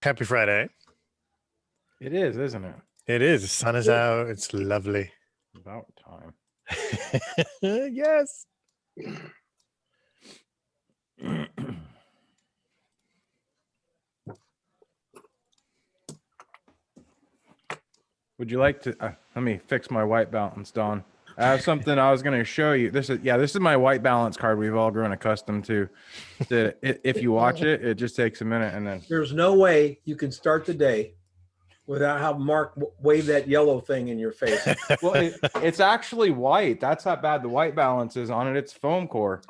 Happy Friday. It is, isn't it? It is. The sun is out. It's lovely. About time. Yes. Would you like to let me fix my white balance, Don? I have something I was going to show you. This is my white balance card we've all grown accustomed to. That if you watch it, it just takes a minute and then There's no way you can start the day without having Mark wave that yellow thing in your face. well, it's actually white. That's how bad the white balance is on it. It's foam core.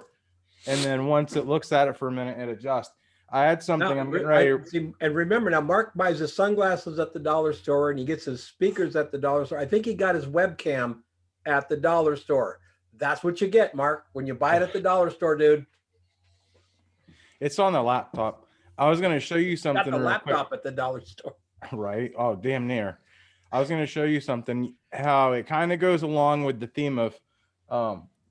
And then once it looks at it for a minute, it adjusts. I had something I'm getting ready. And remember now, Mark buys his sunglasses at the dollar store and he gets his speakers at the dollar store. I think he got his webcam at the dollar store. That's what you get, Mark, when you buy it at the dollar store, dude. It's on the laptop. I was going to show you something. Got the laptop at the dollar store. Right. Oh, damn near. I was going to show you something, how it kind of goes along with the theme of,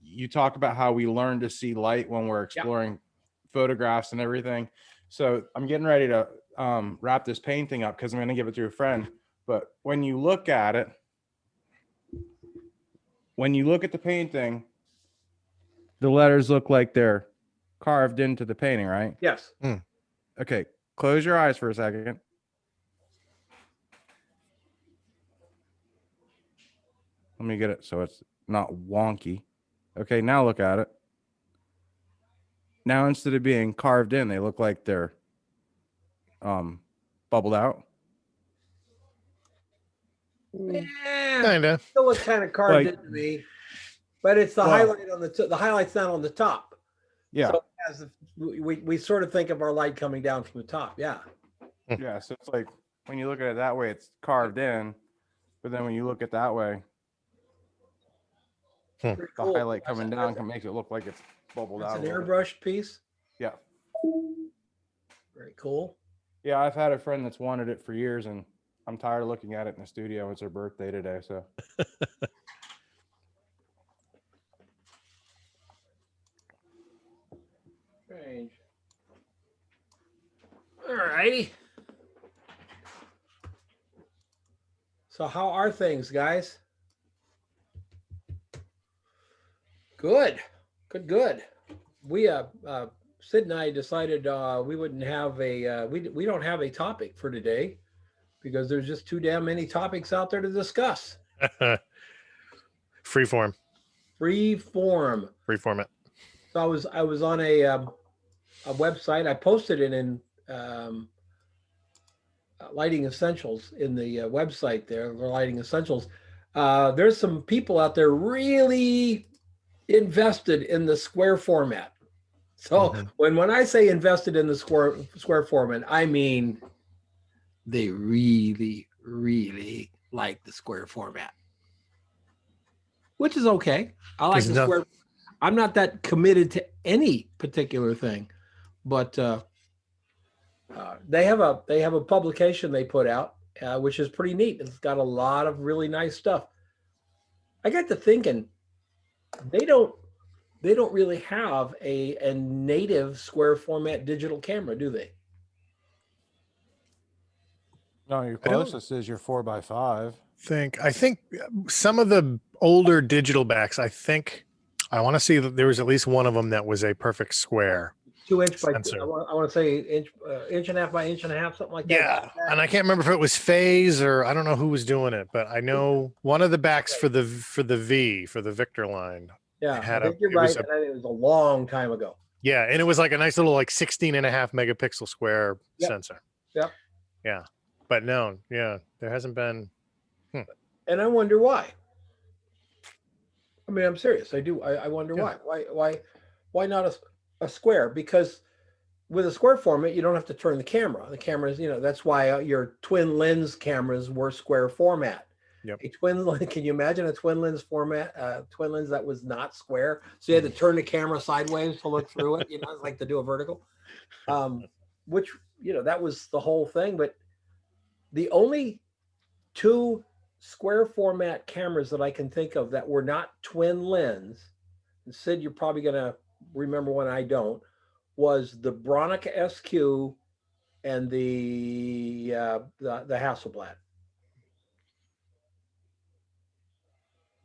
you talk about how we learn to see light when we're exploring photographs and everything. So I'm getting ready to wrap this painting up because I'm going to give it to a friend. But when you look at it, when you look at the painting, the letters look like they're carved into the painting, right? Yes. Okay. Close your eyes for a second. Let me get it so it's not wonky. Okay, now look at it. Now instead of being carved in, they look like they're bubbled out. Kinda. Still looks kind of carved into me, but it's the highlight on the highlight's not on the top. Yeah. So as we sort of think of our light coming down from the top. Yeah. Yeah. So it's like when you look at it that way, it's carved in, but then when you look at it that way, the highlight coming down can make it look like it's bubbled out. It's an airbrushed piece. Yeah. Very cool. Yeah, I've had a friend that's wanted it for years, and I'm tired of looking at it in the studio. It's her birthday today, so. Strange. All righty. So how are things, guys? Good. We Sid and I decided we wouldn't have a we don't have a topic for today because there's just too damn many topics out there to discuss. Free form. Free format. So I was on a website. I posted it in Lighting Essentials in the website there. Lighting Essentials. There's some people out there really invested in the square format. So when I say invested in the square format, I mean they really, really like the square format, which is okay. I like the square. I'm not that committed to any particular thing, but they have a publication they put out, which is pretty neat. It's got a lot of really nice stuff. I got to thinking, they don't really have a native square format digital camera, do they? No, your closest is your 4x5. I think some of the older digital backs, I want to see that there was at least one of them that was a perfect square. 2 inch by I want to say inch and a half by inch and a half, something like that. Yeah, and I can't remember if it was Phase or I don't know who was doing it, but I know one of the backs for the Victor line. Yeah, I think you're right. And it was a long time ago. Yeah, and it was like a nice little 16.5 megapixel square sensor. Yep. Yeah, but no, there hasn't been. And I wonder why. I mean, I'm serious. I do. I wonder why. Why not a square? Because with a square format, you don't have to turn the camera. The cameras, that's why your twin lens cameras were square format. Yep. A twin lens. Can you imagine a twin lens format? Twin lens that was not square, so you had to turn the camera sideways to look through it. It's like to do a vertical. Which that was the whole thing. But the only two square format cameras that I can think of that were not twin lens, and Sid, you're probably gonna remember when I don't, was the Bronica SQ and the Hasselblad.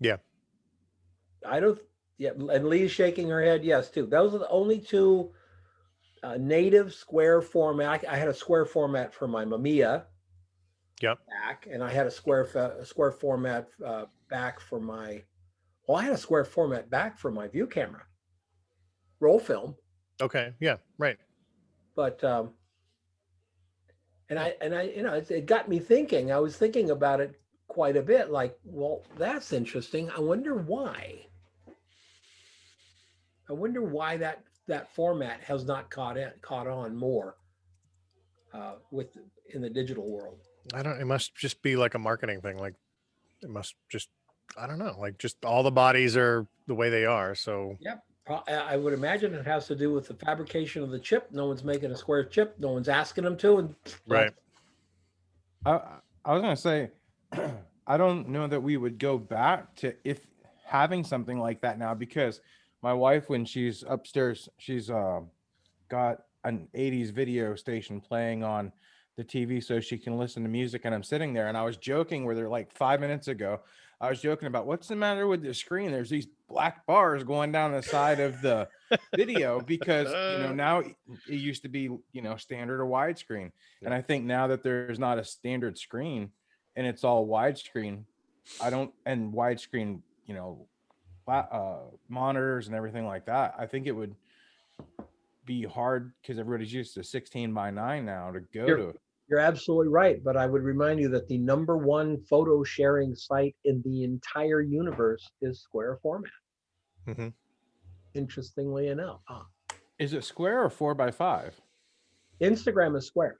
Yeah. I don't. Yeah, and Lee's shaking her head. Yes, too. Those are the only two native square format. I had a square format for my Mamiya Yep. back, and I had a square format back for my. Well, I had a square format back for my view camera, roll film. Okay. Yeah. Right. But and I you know it got me thinking. I was thinking about it quite a bit. Like, well, that's interesting. I wonder why. I wonder why that format has not caught on more with in the digital world. I don't. It must just be like a marketing thing. Like it must just. I don't know. Like just all the bodies are the way they are. So Yep. I would imagine it has to do with the fabrication of the chip. No one's making a square chip. No one's asking them to. And right. I was gonna say, I don't know that we would go back to if having something like that now, because my wife, when she's upstairs, she's got an 80s video station playing on the TV so she can listen to music, and I'm sitting there and I was joking with her like 5 minutes ago. I was joking about what's the matter with the screen. There's these black bars going down the side of the video because now it used to be standard or widescreen, and I think now that there's not a standard screen and it's all widescreen, and widescreen monitors and everything like that, I think it would be hard because everybody's used to 16:9 now to go to. You're absolutely right, but I would remind you that the #1 photo sharing site in the entire universe is square format. Mm-hmm. Interestingly enough, Is it square or 4x5? Instagram is square.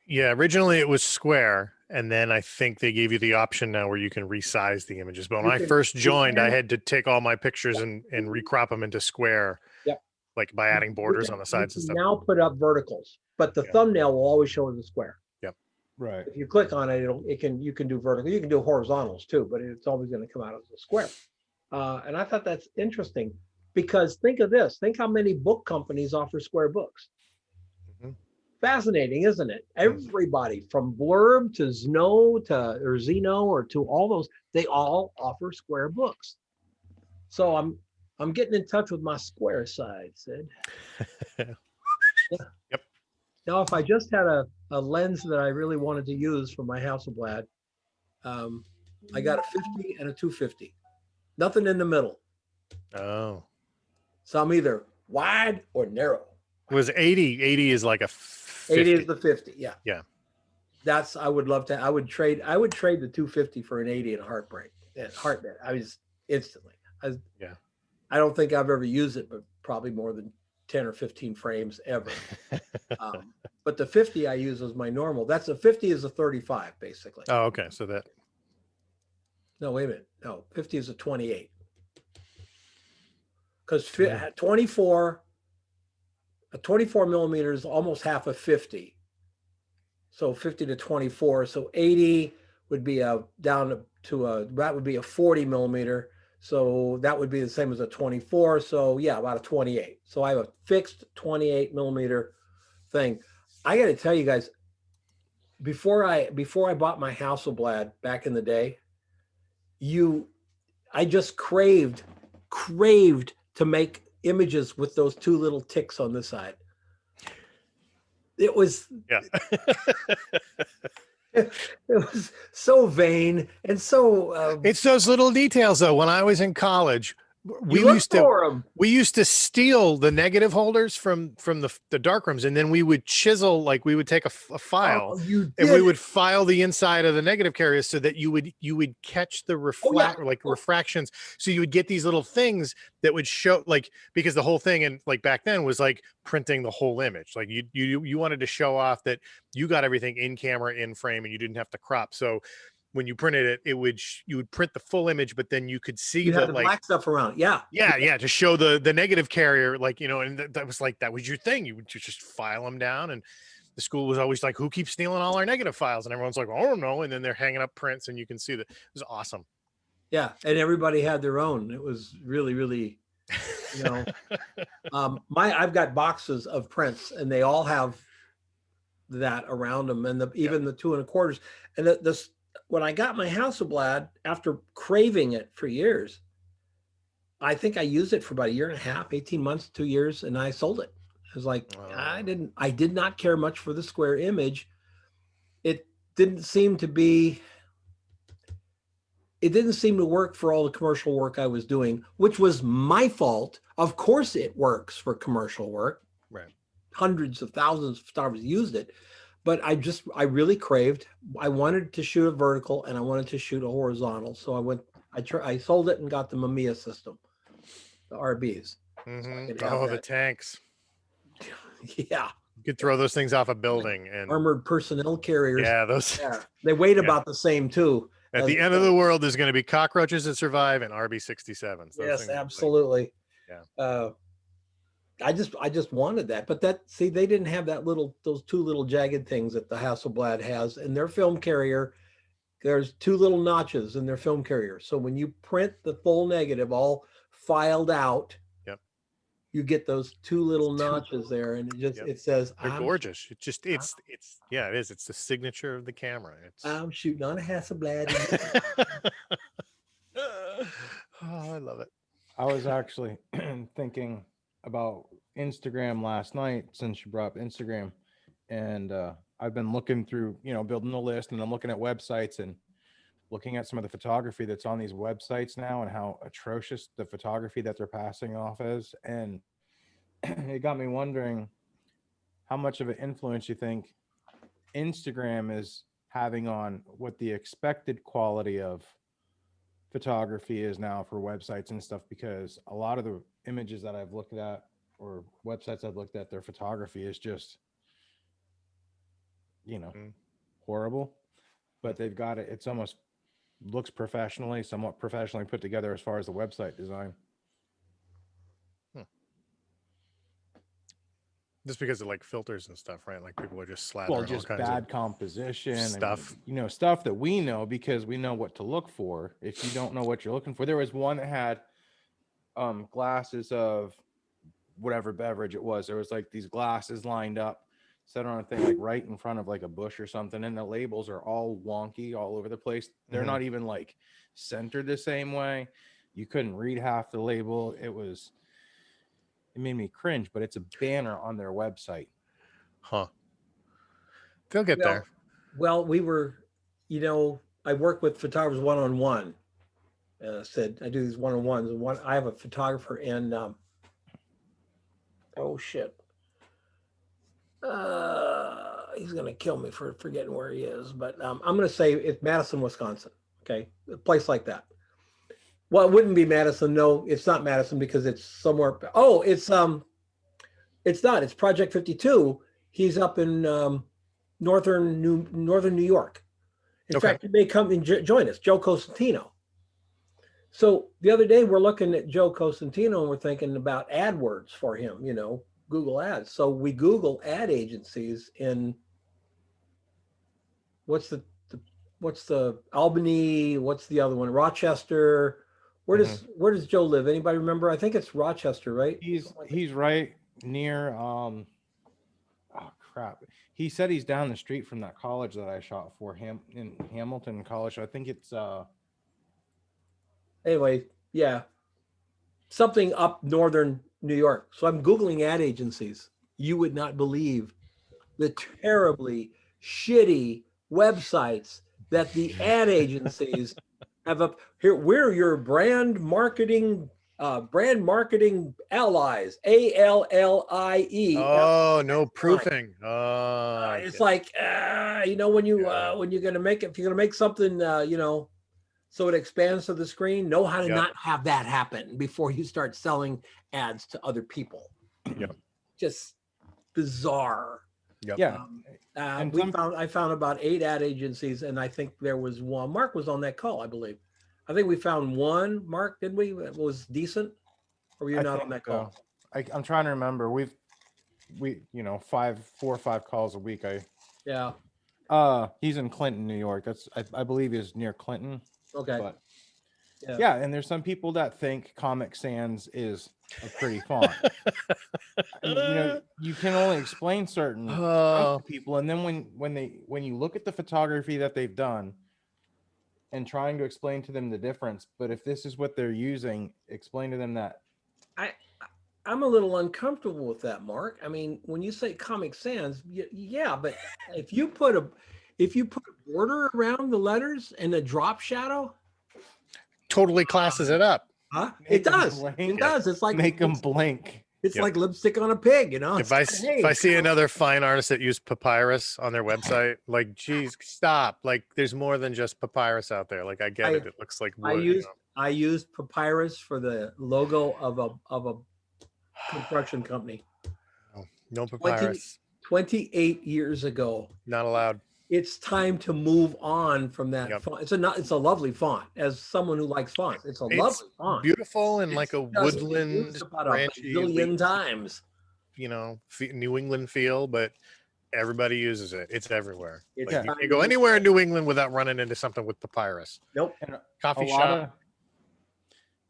Yeah, originally it was square, and then I think they gave you the option now where you can resize the images. But when I first joined, I had to take all my pictures and recrop them into square. Yep. Like by adding borders on the sides and stuff. Now put up verticals, but the thumbnail will always show as a square. Yep. Right. If you click on it, you can do vertical. You can do horizontals too, but it's always going to come out as a square. And I thought that's interesting because think of this. Think how many book companies offer square books. Mm-hmm. Fascinating, isn't it? Everybody from Blurb to Zeno or to all those, they all offer square books. So I'm getting in touch with my square side, Sid. Yeah. Yep. Now, if I just had a lens that I really wanted to use for my Hasselblad, I got a 50 and a 250. Nothing in the middle. Oh. So I'm either wide or narrow. It was 80. 80 is like a 50. 80 is the 50. Yeah. Yeah. I would love to. I would trade the 250 for an 80 in a heartbeat. I was instantly. Yeah. I don't think I've ever used it, but probably more than 10 or 15 frames ever. But the 50 I use as my normal. That's a 50 is a 35, basically. Oh, okay. So that. No, wait a minute. No, 50 is a 28. Because 24 millimeters is almost half a 50. So 50 to 24. So 80 would be that would be a 40 millimeter. So that would be the same as a 24. So yeah, about a 28. So I have a fixed 28 millimeter thing. I got to tell you guys, before I bought my Hasselblad back in the day, I just craved to make images with those two little ticks on the side. It was it was so vain and so it's those little details though. When I was in college, we used to steal the negative holders from the dark rooms, and then we would chisel, like we would take a file and we would file the inside of the negative carriers so that you would catch the refractions. So you would get these little things that would show, like, because the whole thing, and like back then, was like printing the whole image. Like you wanted to show off that you got everything in camera, in frame, and you didn't have to crop. So when you printed it, you would print the full image, but then you could see the black stuff around. Yeah, to show the negative carrier, like, and that was your thing. You would just file them down, and the school was always like, "Who keeps stealing all our negative files?" And everyone's like, "I don't know." And then they're hanging up prints, and you can see that. It was awesome. Yeah, and everybody had their own. It was really, really, I've got boxes of prints, and they all have that around them, and even the 2 1/4. And this, when I got my Hasselblad, after craving it for years, I think I used it for about a year and a half, 18 months, 2 years, and I sold it. I was like, I did not care much for the square image. It didn't seem to work for all the commercial work I was doing, which was my fault. Of course it works for commercial work. Right. Hundreds of thousands of photographers used it, but I really craved, I wanted to shoot a vertical and I wanted to shoot a horizontal. So I sold it and got the Mamiya system, the RBs. So the tanks. Yeah. You could throw those things off a building and armored personnel carriers. Yeah, those. Yeah. They weighed about the same too. At the end of the world, there's going to be cockroaches that survive and RB-67s. Yes, absolutely. Yeah. I just wanted that, but they didn't have those 2 little jagged things that the Hasselblad has in their film carrier. There's 2 little notches in their film carrier. So when you print the full negative all filed out, you get those 2 little notches there, and it says, they're gorgeous. It is. It's the signature of the camera. I'm shooting on a Hasselblad. Oh, I love it. I was actually thinking about Instagram last night, since you brought up Instagram, and I've been looking through, building a list, and I'm looking at websites and looking at some of the photography that's on these websites now and how atrocious the photography that they're passing off is. And it got me wondering how much of an influence you think Instagram is having on what the expected quality of photography is now for websites and stuff, because a lot of the images that I've looked at or websites I've looked at, their photography is just, horrible, but they've got it. It's almost looks somewhat professionally put together as far as the website design. Just because of like filters and stuff, right? Like people are just slathering just all kinds bad of composition stuff. And, stuff that we know because we know what to look for. If you don't know what you're looking for, there was one that had glasses of whatever beverage it was. There was like these glasses lined up, set on a thing like right in front of like a bush or something, and the labels are all wonky all over the place. They're not even like centered the same way. You couldn't read half the label. It made me cringe, but it's a banner on their website. They'll get there. Well, we were, I work with photographers one-on-one. Said I do these one-on-ones. I have a photographer in he's gonna kill me for forgetting where he is, but I'm gonna say it's Madison, Wisconsin. Okay, a place like that. Well, it wouldn't be Madison. No, it's not Madison because it's somewhere. Oh, it's not. It's Project 52. He's up in northern New York. In fact, he may come and join us, Joe Cosentino. So the other day we're looking at Joe Cosentino and we're thinking about AdWords for him, Google Ads. So we Google ad agencies in what's the Albany, what's the other one? Rochester. Where does Joe live? Anybody remember? I think it's Rochester, right? He's right near oh crap. He said he's down the street from that college that I shot for him in Hamilton College. I think it's anyway, yeah. Something up northern New York. So I'm Googling ad agencies. You would not believe the terribly shitty websites that the ad agencies have up here. We're your brand marketing allies, ALLIE. Oh, no proofing. It's like when you're gonna make it, if you're gonna make something so it expands to the screen, know how to not have that happen before you start selling ads to other people. Just bizarre. I found about 8 ad agencies, and I think there was one. Mark was on that call, I believe. I think we found one. Mark, did we? It was decent. Or were you not on that call? I'm trying to remember. We 4 or 5 calls a week. He's in Clinton, New York. I believe he's near Clinton. Okay. But Yeah, and there's some people that think Comic Sans is a pretty font. You know, you can only explain certain to people, and then when you look at the photography that they've done and trying to explain to them the difference, but if this is what they're using, explain to them that. I'm a little uncomfortable with that, Mark. I mean, when you say Comic Sans, yeah, but if you put a border around the letters and a drop shadow, totally classes it up. Huh? It does. It does. It's like make them blink. It's like lipstick on a pig, you know. If I see another fine artist that use papyrus on their website, like, geez, stop. Like, there's more than just papyrus out there. Like, I get it. It looks like wood. I used papyrus for the logo of a construction company. Oh, no papyrus. 28 years ago. Not allowed. It's time to move on from that font. It's a lovely font. As someone who likes fonts, it's a lovely font. Beautiful and like a woodland, about a billion times. You know, New England feel, but everybody uses it. It's everywhere. It's like, you can't go anywhere in New England without running into something with papyrus. Nope. And coffee shop.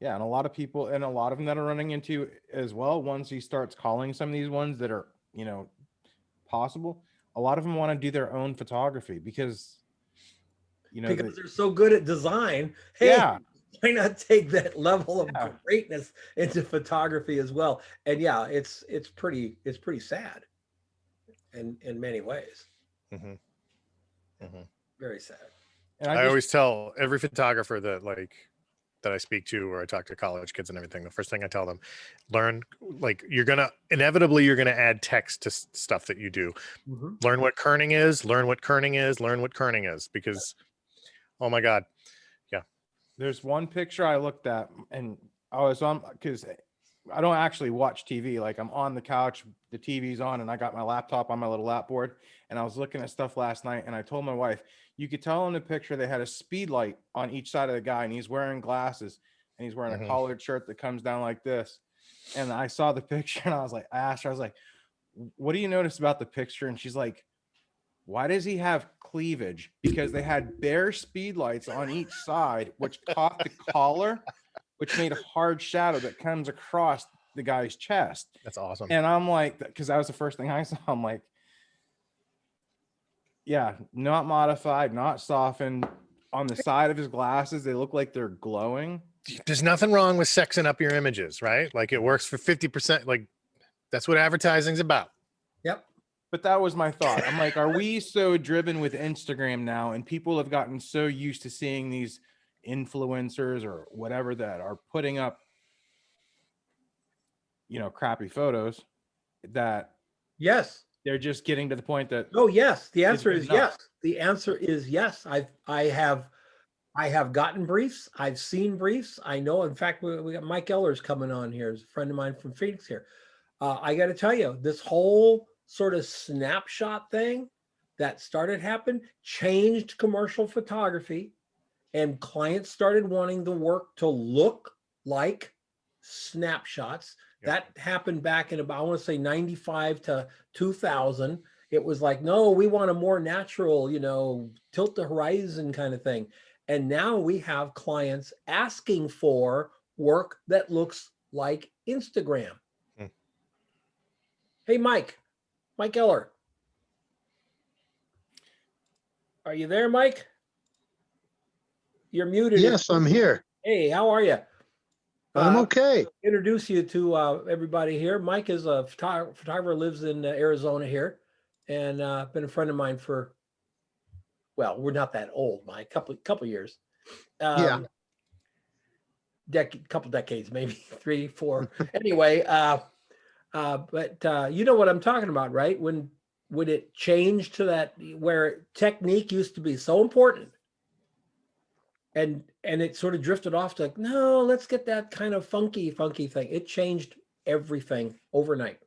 And a lot of people, and a lot of them that are running into as well. Once he starts calling some of these ones that are, you know, possible. A lot of them want to do their own photography because, you know, they're so good at design. Hey, why not take that level of greatness into photography as well? And it's pretty sad, in many ways. Very sad. And I always tell every photographer that I speak to, or I talk to college kids and everything, the first thing I tell them, learn, like, you're going to add text to stuff that you do. Learn what kerning is, learn what kerning is, because, oh my God. Yeah. There's one picture I looked at, and I was on, because I don't actually watch TV. Like, I'm on the couch, the TV's on, and I got my laptop on my little lap board, and I was looking at stuff last night, and I told my wife, you could tell in the picture they had a speed light on each side of the guy, and he's wearing glasses, and he's wearing a collared shirt that comes down like this. And I saw the picture, and I asked her, I was like, what do you notice about the picture? And she's like, why does he have cleavage? Because they had bare speed lights on each side, which caught the collar, which made a hard shadow that comes across the guy's chest. That's awesome. And I'm like, because that was the first thing I saw. I'm like, yeah, not modified, not softened. On the side of his glasses, they look like they're glowing. There's nothing wrong with sexing up your images, right? Like, it works for 50%. Like, that's what advertising's about. Yep. But that was my thought. I'm like, are we so driven with Instagram now, and people have gotten so used to seeing these influencers or whatever that are putting up, you know, crappy photos, that they're just getting to the point that the answer is yes. The answer is yes. I have gotten briefs. I've seen briefs. I know. In fact, we got Mike Eller's coming on here. He's a friend of mine from Phoenix here. I got to tell you, this whole sort of snapshot thing that started happening changed commercial photography, and clients started wanting the work to look like snapshots. That happened back in about, I want to say 95 to 2000. It was like, no, we want a more natural, you know, tilt the horizon kind of thing. And now we have clients asking for work that looks like Instagram. Hey, Mike Eller. Are you there, Mike? You're muted. Yes, I'm here. Hey, how are you? I'm okay. Introduce you to everybody here. Mike is a photographer, lives in Arizona here, and been a friend of mine for, well, we're not that old, Mike, couple years. Yeah. Couple decades, maybe 3, 4. Anyway, but you know what I'm talking about, right? When it changed to that, where technique used to be so important, and it sort of drifted off to, like, no, let's get that kind of funky thing. It changed everything overnight.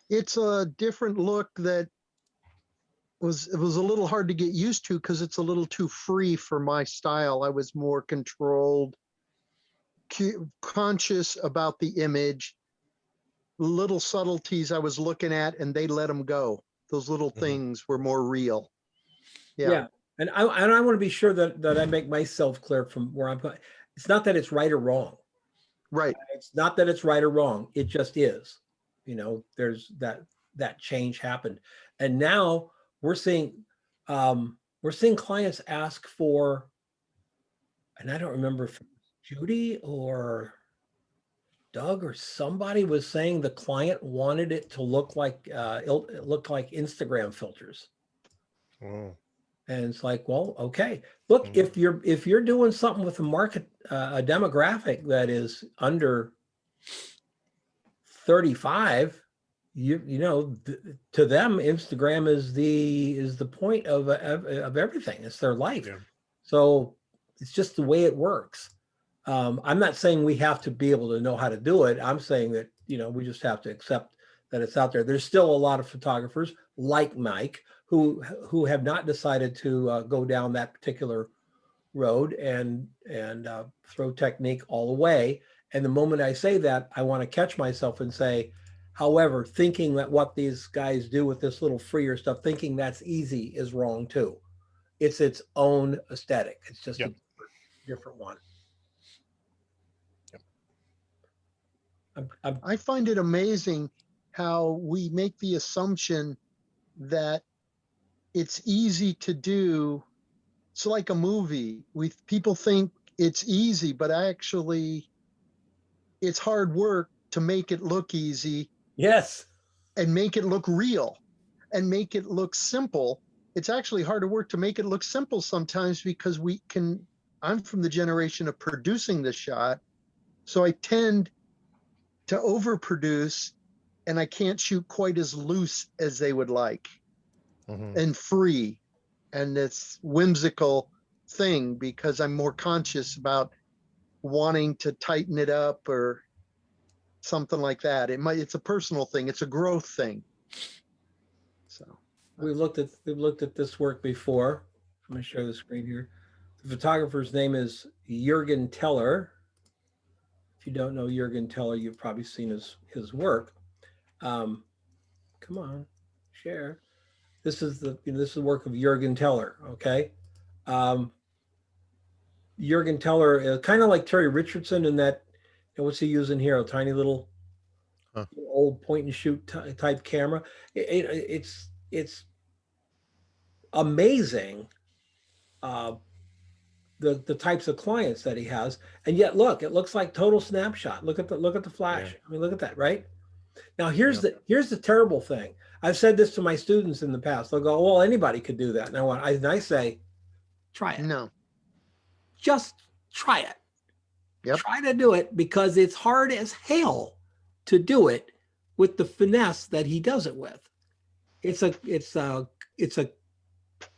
It's a different look that it was a little hard to get used to because it's a little too free for my style. I was more controlled, conscious about the image, little subtleties I was looking at, and they let them go. Those little things were more real. Yeah. And I want to be sure that I make myself clear from where I'm going. It's not that it's right or wrong. Right. It's not that it's right or wrong. It just is. You know, there's that change happened, and now we're seeing clients ask for, and I don't remember if it was Judy or Doug or somebody was saying the client wanted it to look like it looked like Instagram filters. Oh. And it's like, well, okay, look, if you're doing something with a market, a demographic that is under 35, you know, to them, Instagram is the point of everything. It's their life. Yeah. So it's just the way it works. I'm not saying we have to be able to know how to do it. I'm saying that, you know, we just have to accept that it's out there. There's still a lot of photographers like Mike who have not decided to go down that particular road and throw technique all away. And the moment I say that, I want to catch myself and say, however, thinking that what these guys do with this little freer stuff, thinking that's easy is wrong too. It's its own aesthetic. It's just a different one. I find it amazing how we make the assumption that it's easy to do. It's like a movie. People think it's easy, but actually it's hard work to make it look easy. Yes. And make it look real and make it look simple. It's actually harder work to make it look simple sometimes because I'm from the generation of producing the shot. So I tend to overproduce and I can't shoot quite as loose as they would like and free. And it's whimsical thing because I'm more conscious about wanting to tighten it up or something like that. It's a personal thing. It's a growth thing. So we've looked at this work before. Let me share the screen here. The photographer's name is Jürgen Teller. If you don't know Jürgen Teller, you've probably seen his work. Come on, share. This is the work of Jürgen Teller. Okay, Jürgen Teller, kind of like Terry Richardson in that. What's he using here? A tiny little old point and shoot type camera. It's amazing. The types of clients that he has, and yet look, it looks like total snapshot. Look at the flash. Yeah. I mean, look at that, right? Now here's the terrible thing. I've said this to my students in the past. They'll go, "Well, anybody could do that." And I say, "Try it. No, just try it. Yep. Try to do it because it's hard as hell to do it with the finesse that he does it with. It's a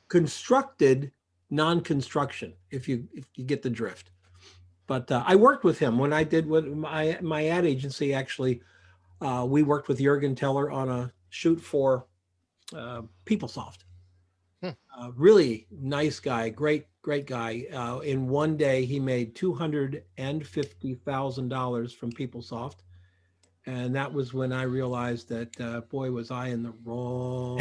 constructed non-construction, if you get the drift. But I worked with him when I did with my ad agency. Actually, we worked with Jürgen Teller on a shoot for PeopleSoft. Really nice guy, great guy. In one day, he made $250,000 from PeopleSoft. And that was when I realized that, boy, was I in the wrong.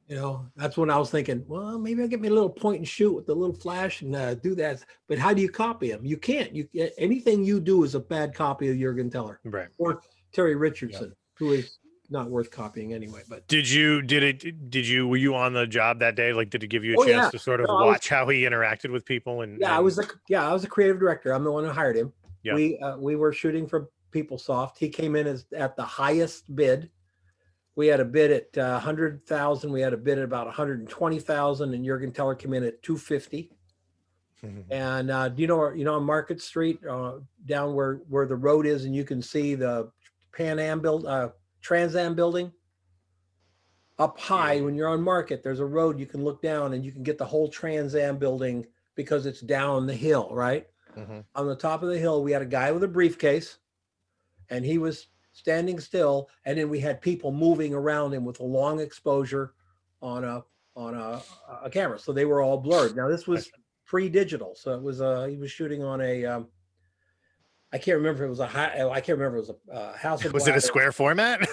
You know, that's when I was thinking, well, maybe I'll get me a little point and shoot with the little flash and do that. But how do you copy him? You can't. Anything you do is a bad copy of Jürgen Teller, right? Or Terry Richardson, who is not worth copying anyway. But were you on the job that day? Like, did it give you a chance to sort of watch how he interacted with people? And I was a creative director. I'm the one who hired him. Yeah. We were shooting for PeopleSoft. He came in at the highest bid. We had a bid at 100,000. We had a bid at about 120,000, and Jürgen Teller came in at 250. And you know on Market Street, down where the road is, and you can see the Trans Am building up high. When you're on Market, there's a road you can look down, and you can get the whole Trans Am building because it's down the hill, right? On the top of the hill, we had a guy with a briefcase, and he was standing still, and then we had people moving around him with a long exposure on a camera, so they were all blurred. Now this was pre-digital, so it was he was shooting on a I can't remember if it was a house of was it a square format?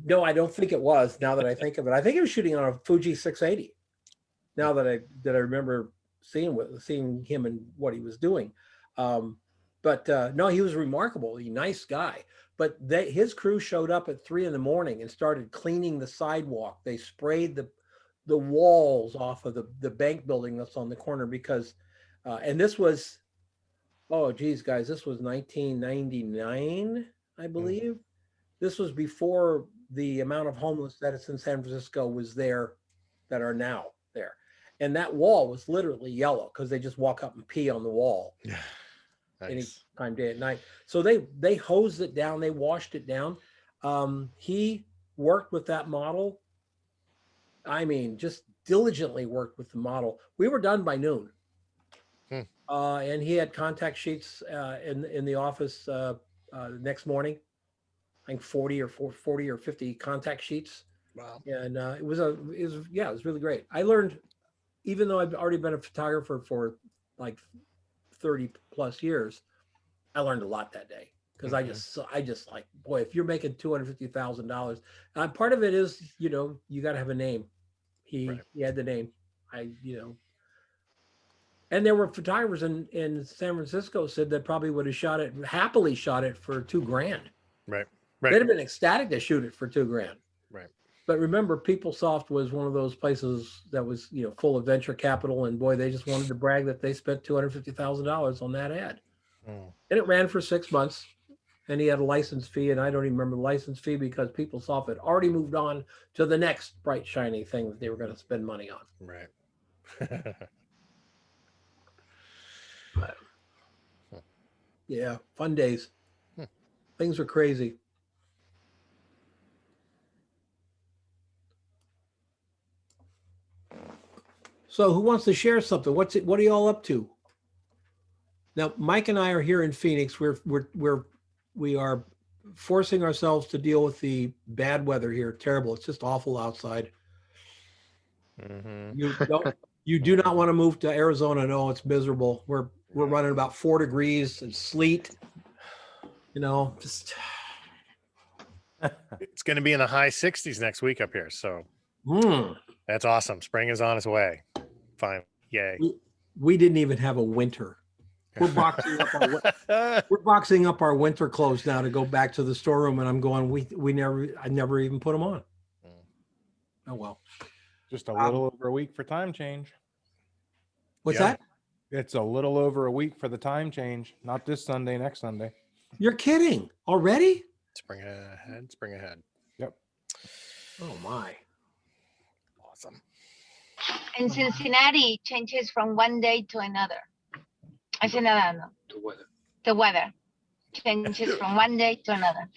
No, I don't think it was. Now that I think of it, I think he was shooting on a Fuji 680. Now that I remember seeing him and what he was doing. But no, he was remarkable. A nice guy. But his crew showed up at 3 in the morning and started cleaning the sidewalk. They sprayed the walls off of the bank building that's on the corner because, and this was, oh geez, guys, this was 1999, I believe. This was before the amount of homeless that is in San Francisco was there that are now there. And that wall was literally yellow because they just walk up and pee on the wall. Yeah. Nice. Anytime, day and night. So they hosed it down, they washed it down. He worked with that model. I mean, just diligently worked with the model. We were done by noon. And he had contact sheets in the office the next morning. I think 40 or 50 contact sheets. Wow. And it was really great. I learned, even though I've already been a photographer for like 30 plus years, I learned a lot that day because I just like, boy, if you're making $250,000, part of it is, you got to have a name. He had the name. And there were photographers in San Francisco said that probably would have happily shot it for $2,000. Right. They'd have been ecstatic to shoot it for $2,000. Right. But remember, PeopleSoft was one of those places that was, full of venture capital, and boy, they just wanted to brag that they spent $250,000 on that ad. And it ran for 6 months, and he had a license fee, and I don't even remember the license fee because PeopleSoft had already moved on to the next bright, shiny thing that they were going to spend money on. Right. But, yeah, fun days. Things were crazy. So who wants to share something? What are you all up to? Now, Mike and I are here in Phoenix. We are forcing ourselves to deal with the bad weather here. Terrible. It's just awful outside. You do not want to move to Arizona. No, it's miserable. We're running about 4 degrees and sleet. Just. It's going to be in the high 60s next week up here. So that's awesome. Spring is on its way. Fine. Yay. We didn't even have a winter. We're boxing up our winter clothes now to go back to the storeroom, and I'm going, I never even put them on. Oh well. Just a little over a week for time change. What's that? It's a little over a week for the time change. Not this Sunday, next Sunday. You're kidding already? Spring ahead. Yep. Oh my. Awesome. And Cincinnati changes from one day to another. I said no. The weather changes from one day to another.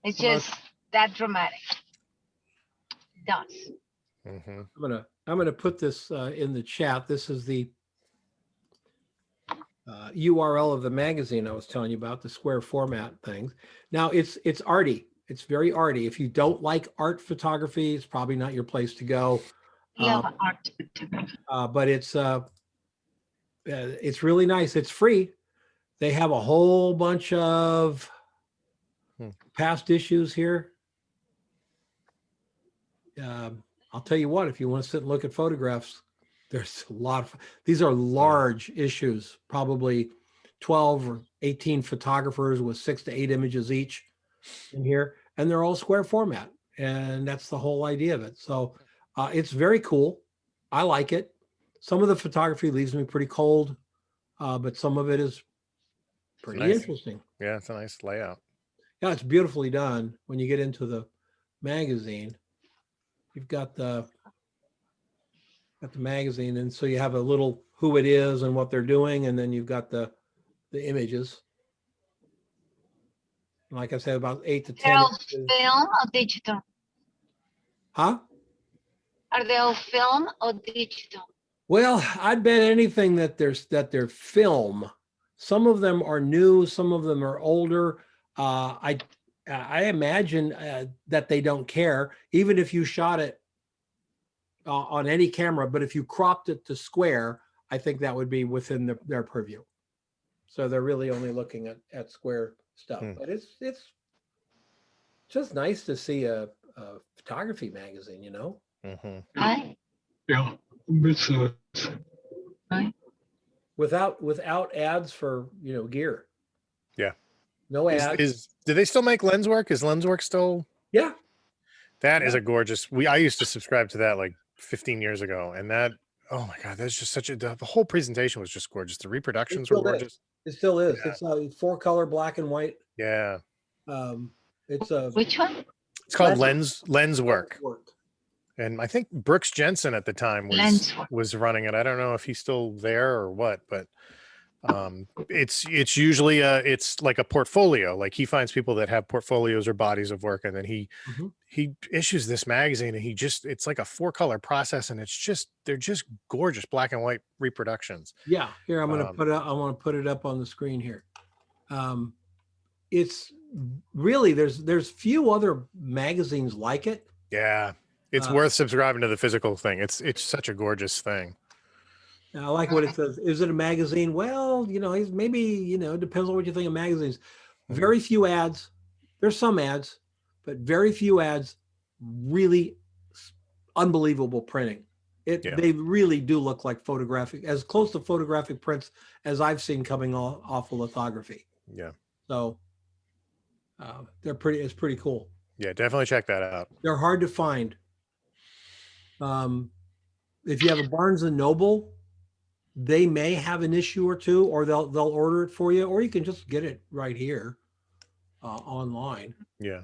It's just that dramatic. It does. I'm gonna put this in the chat. This is the URL of the magazine I was telling you about, the square format things. Now it's arty. It's very arty. If you don't like art photography, it's probably not your place to go. Love art. But it's really nice. It's free. They have a whole bunch of past issues here. I'll tell you what, if you want to sit and look at photographs, there's a lot of, these are large issues, probably 12 or 18 photographers with 6 to 8 images each in here, and they're all square format. And that's the whole idea of it. So it's very cool. I like it. Some of the photography leaves me pretty cold, but some of it is pretty interesting. Yeah, it's a nice layout. Yeah, it's beautifully done. When you get into the magazine, you've got the magazine, and so you have a little who it is and what they're doing, and then you've got the images. Like I said, about 8 to 10. They're all film or digital? Huh? Are they all film or digital? Well, I'd bet anything that they're film. Some of them are new, some of them are older. I imagine that they don't care, even if you shot it on any camera. But if you cropped it to square, I think that would be within their purview. So they're really only looking at square stuff. But it's just nice to see a photography magazine, you know. Right? Yeah, it's Right. without ads for, gear. Yeah. No ads. Do they still make Lenswork? Is Lenswork still? Yeah. That is a gorgeous. I used to subscribe to that like 15 years ago, and that, oh my God, that's just the whole presentation was just gorgeous. The reproductions were gorgeous. It still is. Yeah. It's 4-color black and white. Yeah. It's a Which one? It's called Lenswork. And I think Brooks Jensen at the time was running it. I don't know if he's still there or what, but it's usually it's like a portfolio. Like he finds people that have portfolios or bodies of work, and then he issues this magazine, and it's like a 4-color process, and they're just gorgeous black and white reproductions. Yeah, here I want to put it up on the screen here. It's really there's few other magazines like it. Yeah, it's worth subscribing to the physical thing. It's such a gorgeous thing. I like what it says. Is it a magazine? Well, maybe, it depends on what you think of magazines. Very few ads. There's some ads, but very few ads. Really unbelievable printing. They really do look like photographic, as close to photographic prints as I've seen coming off of lithography. Yeah. So it's pretty cool. Yeah, definitely check that out. They're hard to find. If you have a Barnes and Noble, they may have an issue or two, or they'll order it for you, or you can just get it right here online. Yeah.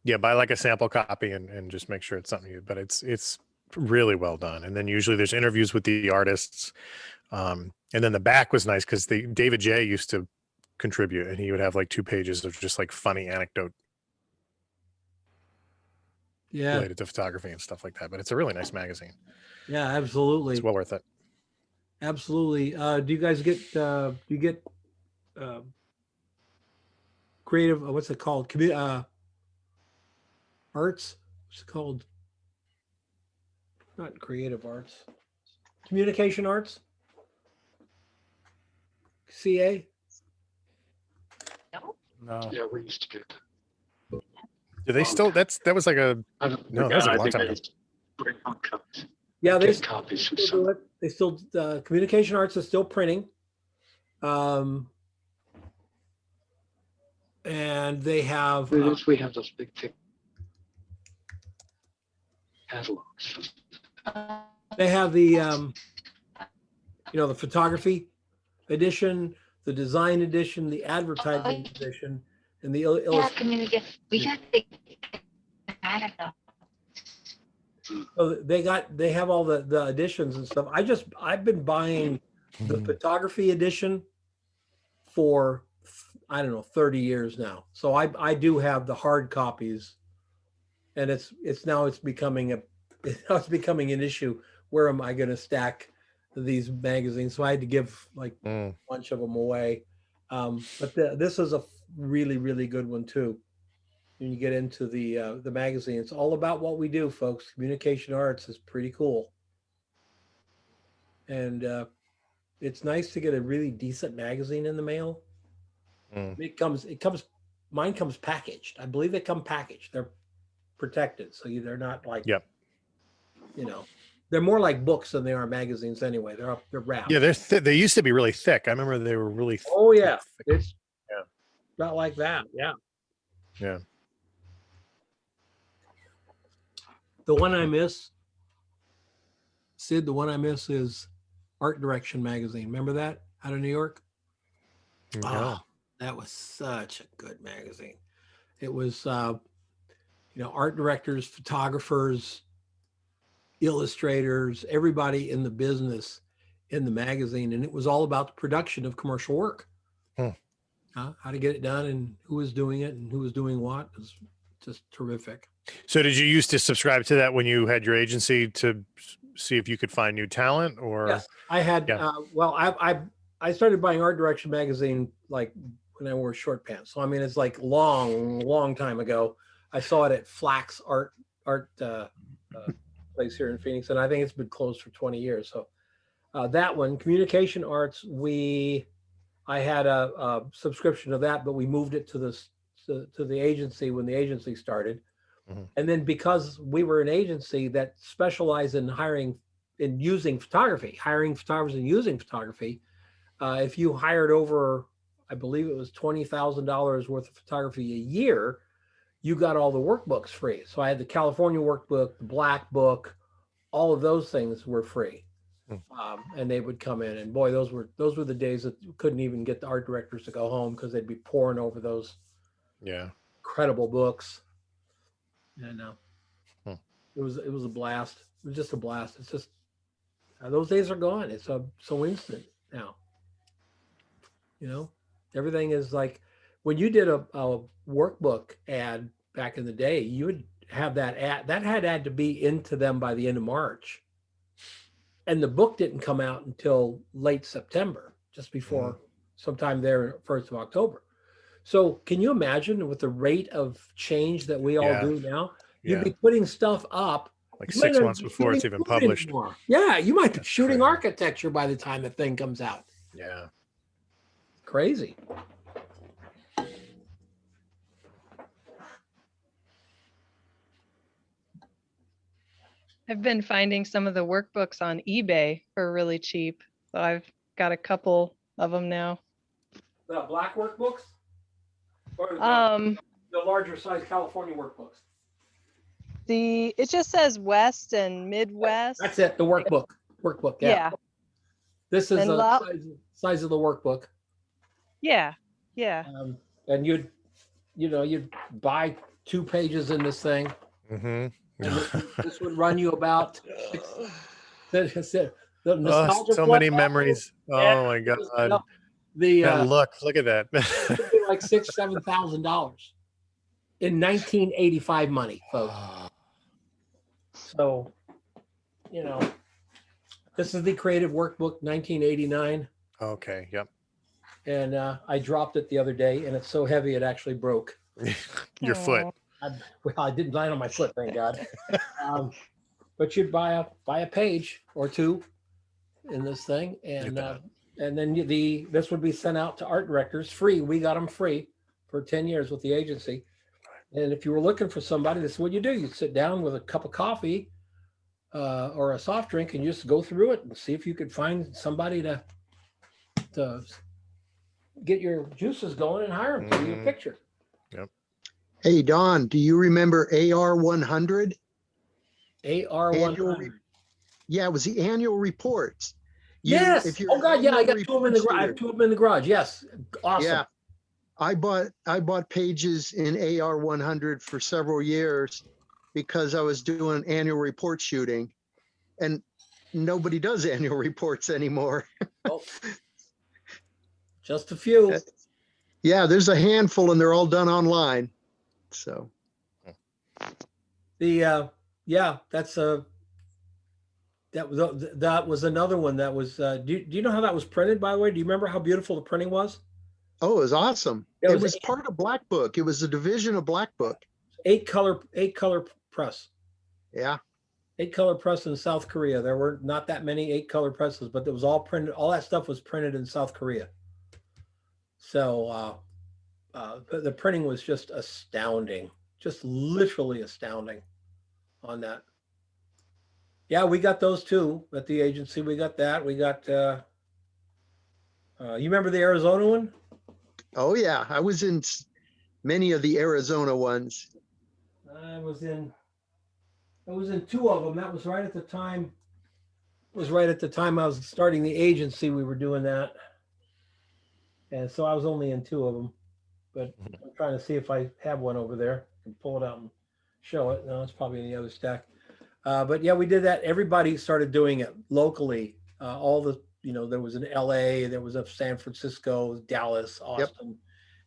Yeah, buy like a sample copy and just make sure it's something but it's really well done. And then usually there's interviews with the artists. And then the back was nice because David J used to contribute, and he would have like 2 pages of just like funny anecdote related to photography and stuff like that. But it's a really nice magazine. Yeah, absolutely. It's well worth it. Absolutely. Do you guys get creative, what's it called? Arts? What's it called? Not creative arts. Communication arts? CA? No. Yeah, we used to get. Do they still? That was like a. No, that was a long time ago. Bring home copies. Yeah, they Get copies from still do it. They still communication arts is still printing, and they have. We have those big thick catalogs. They have the the photography edition, the design edition, the advertising edition, and the illustration. We got the catalog. So they have all the editions and stuff. I've been buying the photography edition for, I don't know, 30 years now. So I do have the hard copies, and it's becoming an issue. Where am I going to stack these magazines? So I had to give like a bunch of them away. But this is a really, really good one too. When you get into the magazine, it's all about what we do, folks. Communication arts is pretty cool. And it's nice to get a really decent magazine in the mail. Mine comes packaged. I believe they come packaged. They're protected. So they're not like, they're more like books than they are magazines anyway. They're wrapped. Yeah, they used to be really thick. I remember they were really thick. Oh yeah. It's not like that. Yeah. Yeah. The one I miss, Sid, is Art Direction magazine. Remember that out of New York? Yeah. Oh, that was such a good magazine. It was, art directors, photographers, illustrators, everybody in the business in the magazine. And it was all about the production of commercial work. How to get it done and who was doing it and who was doing what. It was just terrific. So did you used to subscribe to that when you had your agency to see if you could find new talent? Or yes, I had, I started buying Art Direction magazine like when I wore short pants. So, I mean, it's like long time ago. I saw it at Flax art place here in Phoenix. And I think it's been closed for 20 years. So that one, Communication Arts, I had a subscription to that, but we moved it to the agency when the agency started. And then because we were an agency that specialized in hiring in using photography, hiring photographers and using photography. If you hired over, I believe it was $20,000 worth of photography a year, you got all the workbooks free. So I had the California workbook, the black book, all of those things were free. And they would come in, and boy, those were the days that you couldn't even get the art directors to go home because they'd be pouring over those incredible books. And it was a blast. It was just a blast. It's just those days are gone. It's so instant now. You know, everything is like when you did a workbook ad back in the day, you would have that ad that had to be into them by the end of March. And the book didn't come out until late September, just before sometime there, 1st of October. So can you imagine with the rate of change that we all do now, you'd be putting stuff up like 6 months before it's even published. Anymore. Yeah, you might be shooting architecture by the time the thing comes out. Yeah. Crazy. I've been finding some of the workbooks on eBay for really cheap. So I've got a couple of them now. The black workbooks? Or the larger size California workbooks? It just says West and Midwest. That's it, the workbook. Workbook, yeah. This is the size of the workbook. Yeah, yeah. And you'd buy 2 pages in this thing. Mm-hmm. This would run you about the nostalgia so many memories. Oh my God. Look at that. Like $6,000-$7,000 in 1985 money, folks. So, this is the Creative Workbook 1989. Okay. Yep. And I dropped it the other day, and it's so heavy it actually broke. Your foot. I didn't land on my foot, thank God. But you'd buy a page or 2 in this thing, and then this would be sent out to art directors free. We got them free for 10 years with the agency. And if you were looking for somebody, this is what you do. You sit down with a cup of coffee or a soft drink, and you just go through it and see if you could find somebody to get your juices going and hire them to do a picture. Yep. Hey, Don, do you remember AR100? AR100. Yeah, it was the annual reports. Yes. Oh God, yeah, I got 2 of them in the garage. I have 2 of them in the garage. Yes. Awesome. Yeah. I bought pages in AR100 for several years because I was doing annual report shooting, and nobody does annual reports anymore. Oh. Just a few. Yeah, there's a handful, and they're all done online. So that was another one that was do you know how that was printed, by the way? Do you remember how beautiful the printing was? Oh, it was awesome. It was part of Black Book. It was a division of Black Book. 8 color press. Yeah. 8 color press in South Korea. There were not that many 8 color presses, but it was all printed. All that stuff was printed in South Korea. So the printing was just astounding, just literally astounding on that. Yeah, we got those too at the agency. We got that. We got, you remember the Arizona one? Oh yeah, I was in many of the Arizona ones. I was in 2 of them. That was right at the time. It was right at the time I was starting the agency. We were doing that. And so I was only in 2 of them, but I'm trying to see if I have one over there. I can pull it out and show it. No, it's probably in the other stack. But yeah, we did that. Everybody started doing it locally. There was in LA, there was a San Francisco, Dallas, Austin.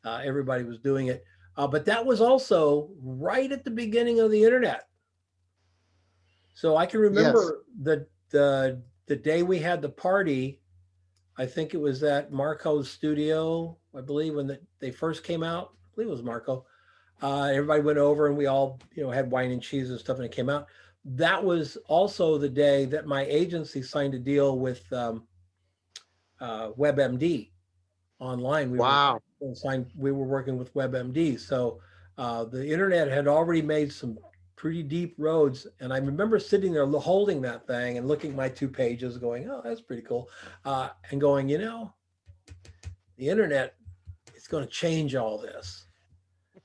Yep. Everybody was doing it. But that was also right at the beginning of the internet. So I can remember the day we had the party. I think it was at Marco's studio, I believe, when they first came out. I believe it was Marco. Everybody went over and we all, had wine and cheese and stuff, and it came out. That was also the day that my agency signed a deal with WebMD online. We were working with WebMD. So the internet had already made some pretty deep roads. And I remember sitting there holding that thing and looking at my 2 pages going, oh, that's pretty cool. And going, you know, the internet is going to change all this.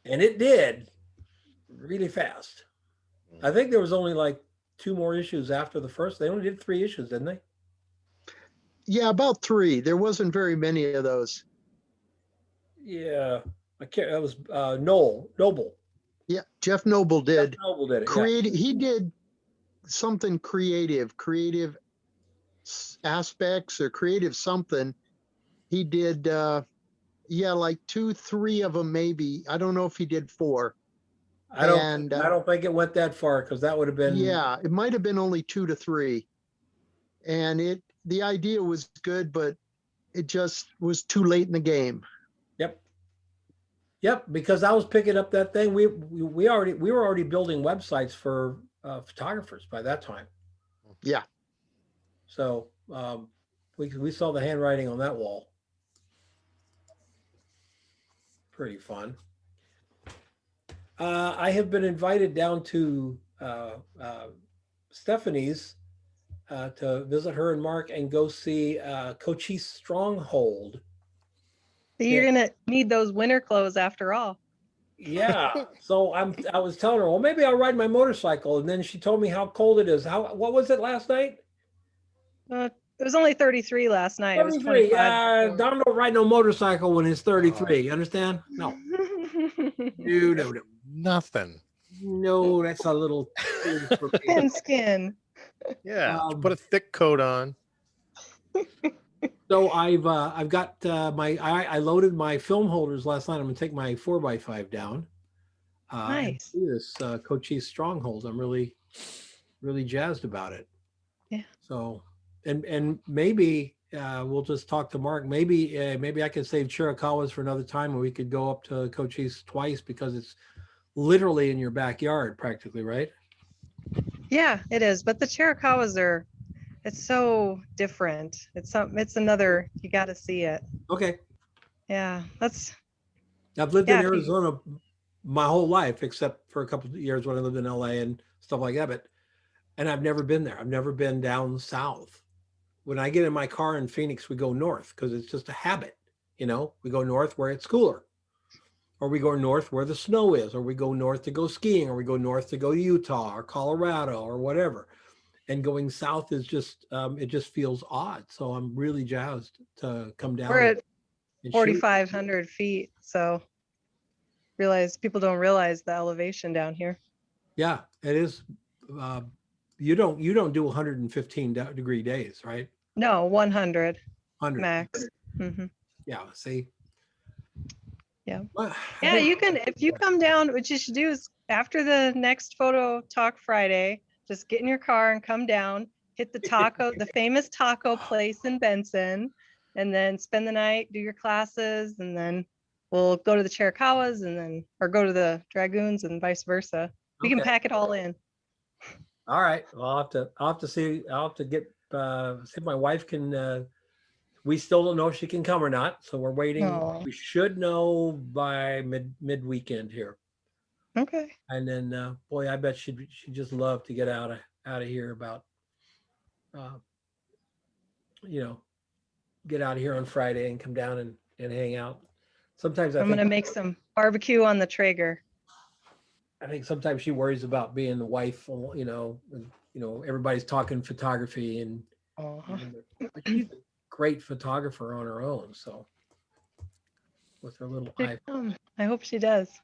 And it did really fast. I think there was only like 2 more issues after the first. They only did 3 issues, didn't they? Yeah, about 3. There wasn't very many of those. Yeah. I can't, that was Noble. Yeah, Jeff Noble did. Jeff Noble did it. Creative. He did something creative aspects or creative something. He did, like 2, 3 of them maybe. I don't know if he did 4. I don't think it went that far because that would have been. Yeah, it might have been only 2 to 3, and the idea was good, but it just was too late in the game. Yep, because I was picking up that thing. We were already building websites for photographers by that time. Yeah. So we saw the handwriting on that wall. Pretty fun. I have been invited down to Stephanie's to visit her and Mark and go see Cochise Stronghold. You're gonna need those winter clothes after all. Yeah. So I was telling her, well, maybe I'll ride my motorcycle. And then she told me how cold it is. What was it last night? It was only 33 last night. 33. It was 25. Don don't ride no motorcycle when it's 33. You understand? No. No. Nothing. No, that's a little Thin skin. Yeah, put a thick coat on. So I've got I loaded my film holders last night. I'm gonna take my 4x5 down. Nice. See this Cochise Stronghold. I'm really jazzed about it. Yeah. So and maybe we'll just talk to Mark. Maybe I could save Chiricahwas for another time, and we could go up to Cochise twice because it's literally in your backyard, practically, right? Yeah, it is. But the Chiricahwas it's so different. It's another, you got to see it. Okay. Yeah, I've lived in Arizona my whole life, except for a couple of years when I lived in LA and stuff like that. And I've never been there. I've never been down south. When I get in my car in Phoenix, we go north because it's just a habit. You know, we go north where it's cooler, or we go north where the snow is, or we go north to go skiing, or we go north to go to Utah or Colorado or whatever. And going south is just, it just feels odd. So I'm really jazzed to come down. We're at 4,500 feet. So people don't realize the elevation down here. Yeah, it is. You don't do 115 degree days, right? No, 100 max. Mm-hmm. Yeah, see? Yeah. Yeah, you can, if you come down, what you should do is after the next Photo Talk Friday, just get in your car and come down, hit the famous taco place in Benson, and then spend the night, do your classes, and then we'll go to the Chiricahwas or go to the Dragoons and vice versa. We can pack it all in. All right. Well, I'll have to see. I'll have to see if my wife can, we still don't know if she can come or not. So we're waiting. Aww. We should know by mid weekend here. Okay. And then, boy, I bet she'd just love to get out of here about, get out of here on Friday and come down and hang out. Sometimes I'm going to make some barbecue on the Traeger. I think sometimes she worries about being the wife, everybody's talking photography and she's a great photographer on her own. So with her little iPhone. I hope she does.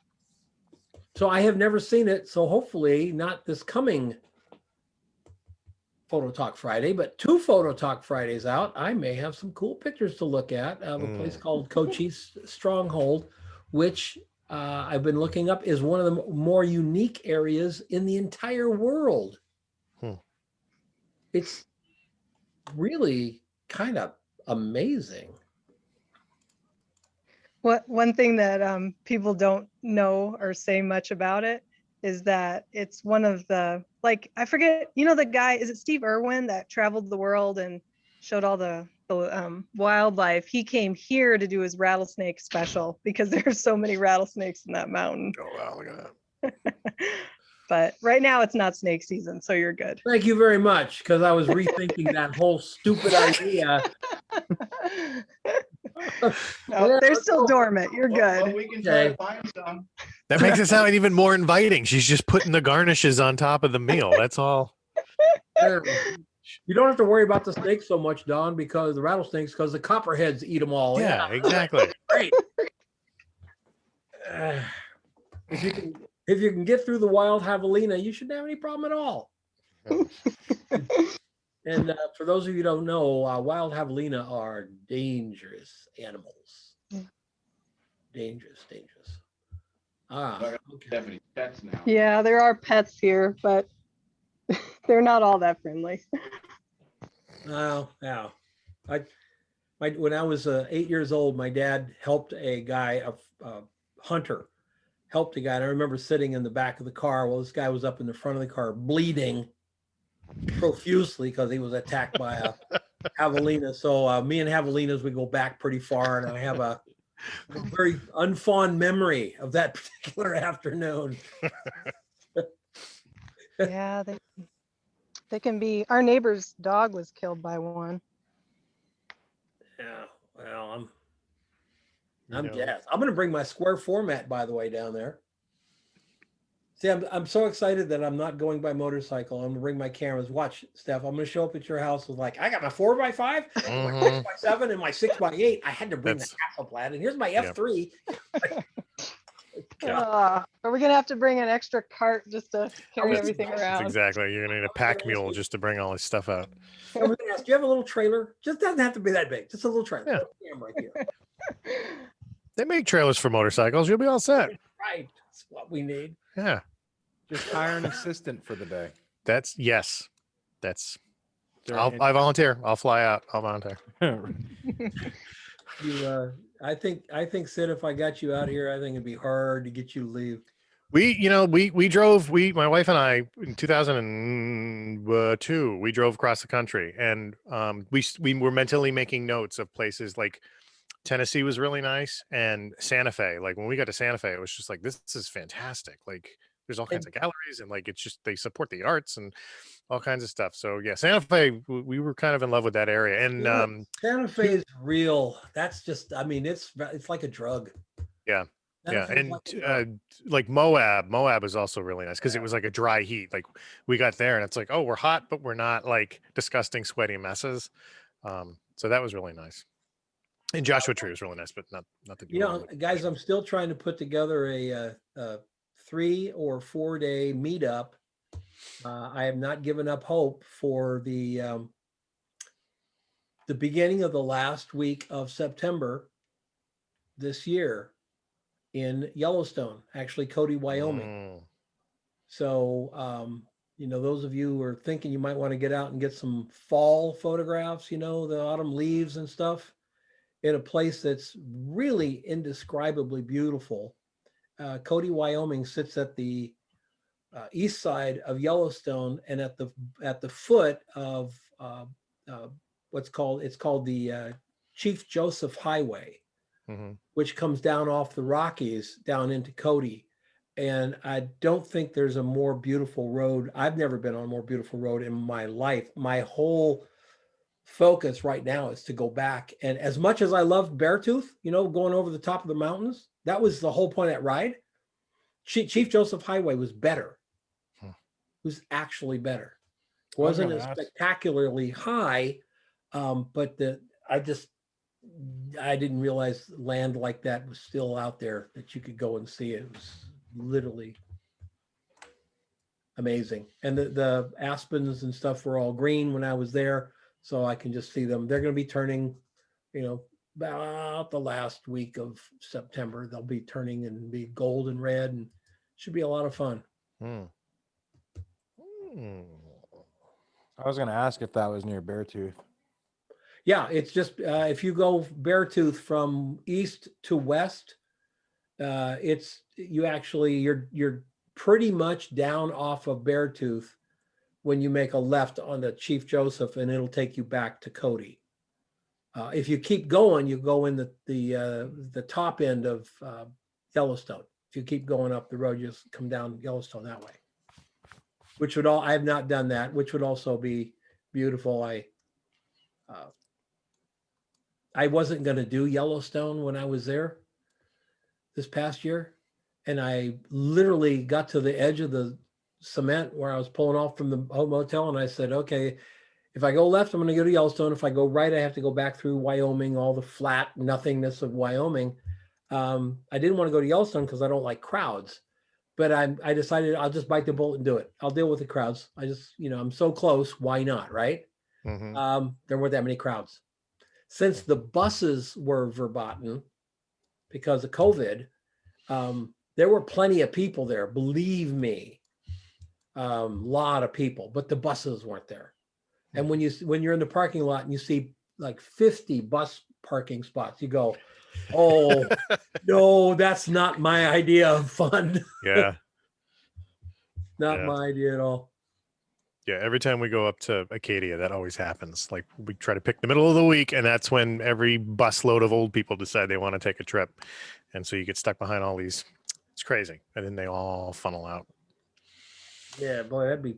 So I have never seen it. So hopefully not this coming Photo Talk Friday, but 2 Photo Talk Fridays out, I may have some cool pictures to look at of a place called Cochise Stronghold, which I've been looking up is one of the more unique areas in the entire world. It's really kind of amazing. One thing that people don't know or say much about it is that it's one of the, I forget, the guy, is it Steve Irwin that traveled the world and showed all the wildlife? He came here to do his rattlesnake special because there's so many rattlesnakes in that mountain. Oh, wow, look at that. But right now it's not snake season, so you're good. Thank you very much, because I was rethinking that whole stupid idea. No, they're still dormant. You're good. We can try to find some. That makes it sound even more inviting. She's just putting the garnishes on top of the meal. That's all. You don't have to worry about the snakes so much, Don, because the rattlesnakes, because the copperheads eat them all. Yeah, exactly. Great. If you can get through the wild javelina, you shouldn't have any problem at all. And for those of you who don't know, wild javelina are dangerous animals. Dangerous. Okay. Pets now. Yeah, there are pets here, but they're not all that friendly. Oh, yeah. When I was 8 years old, my dad helped a guy, a hunter, helped a guy. And I remember sitting in the back of the car while this guy was up in the front of the car bleeding profusely because he was attacked by a javelina. So me and javelinas, we go back pretty far, and I have a very unfond memory of that particular afternoon. Yeah, they can be. Our neighbor's dog was killed by one. Yeah, well, I'm jazzed. I'm going to bring my square format, by the way, down there. See, I'm so excited that I'm not going by motorcycle. I'm going to bring my cameras. Watch, Steph, I'm going to show up at your house with I got my 4x5, my 6x7, and my 6x8. I had to bring the Hasselblad, and here's my F3. Are we going to have to bring an extra cart just to carry everything around? Exactly. You're going to need a pack mule just to bring all this stuff out. I was gonna ask, do you have a little trailer? Just doesn't have to be that big. Just a little trailer. Yeah. Right here. They make trailers for motorcycles. You'll be all set. Right. That's what we need. Yeah. Just hire an assistant for the day. Yes. I volunteer. I'll fly out. I'll volunteer. I think Sid, if I got you out here, I think it'd be hard to get you to leave. We drove, my wife and I in 2002, we drove across the country, and we were mentally making notes of places like Tennessee was really nice, and Santa Fe. Like when we got to Santa Fe, it was just like, this is fantastic. Like there's all kinds of galleries, and like, it's just, they support the arts and all kinds of stuff. So yeah, Santa Fe, we were kind of in love with that area. And Santa Fe is real. That's just, I mean, it's like a drug. Yeah. Yeah, and like Moab was also really nice because it was like a dry heat. Like we got there and it's like, oh, we're hot, but we're not like disgusting, sweaty messes. So that was really nice. And Joshua Tree was really nice, but not the. Guys, I'm still trying to put together a 3 or 4 day meetup. I have not given up hope for the beginning of the last week of September this year in Yellowstone, actually Cody, Wyoming. So, those of you who are thinking you might want to get out and get some fall photographs, the autumn leaves and stuff in a place that's really indescribably beautiful. Cody, Wyoming sits at the east side of Yellowstone, and at the foot of it's called the Chief Joseph Highway. Mm-hmm. Which comes down off the Rockies down into Cody. And I don't think there's a more beautiful road. I've never been on a more beautiful road in my life. My whole focus right now is to go back. And as much as I loved Beartooth, going over the top of the mountains, that was the whole point of that ride. Chief Joseph Highway was better. It was actually better. It wasn't as spectacularly high, but I didn't realize land like that was still out there that you could go and see it. It was literally amazing. And the aspens and stuff were all green when I was there, so I can just see them. They're going to be turning, about the last week of September. They'll be turning and be gold and red, and should be a lot of fun. I was going to ask if that was near Beartooth. Yeah, it's just if you go Beartooth from east to west, you're pretty much down off of Beartooth when you make a left on the Chief Joseph, and it'll take you back to Cody. If you keep going, you go in the top end of Yellowstone. If you keep going up the road, you just come down Yellowstone that way. which would I have not done that, which would also be beautiful. I wasn't going to do Yellowstone when I was there this past year. And I literally got to the edge of the cement where I was pulling off from the motel. And I said, okay, if I go left, I'm going to go to Yellowstone. If I go right, I have to go back through Wyoming, all the flat nothingness of Wyoming. I didn't want to go to Yellowstone because I don't like crowds, but I decided I'll just bite the bullet and do it. I'll deal with the crowds. I just, I'm so close. Why not? Right. Mm-hmm. There weren't that many crowds. Since the buses were verboten because of COVID, there were plenty of people there, believe me, a lot of people, but the buses weren't there. And when you're in the parking lot and you see like 50 bus parking spots, you go, oh, no, that's not my idea of fun. Yeah. Not my idea at all. Yeah, every time we go up to Acadia, that always happens. Like we try to pick the middle of the week, and that's when every busload of old people decide they want to take a trip. And so you get stuck behind all these. It's crazy. And then they all funnel out. Yeah, boy, that'd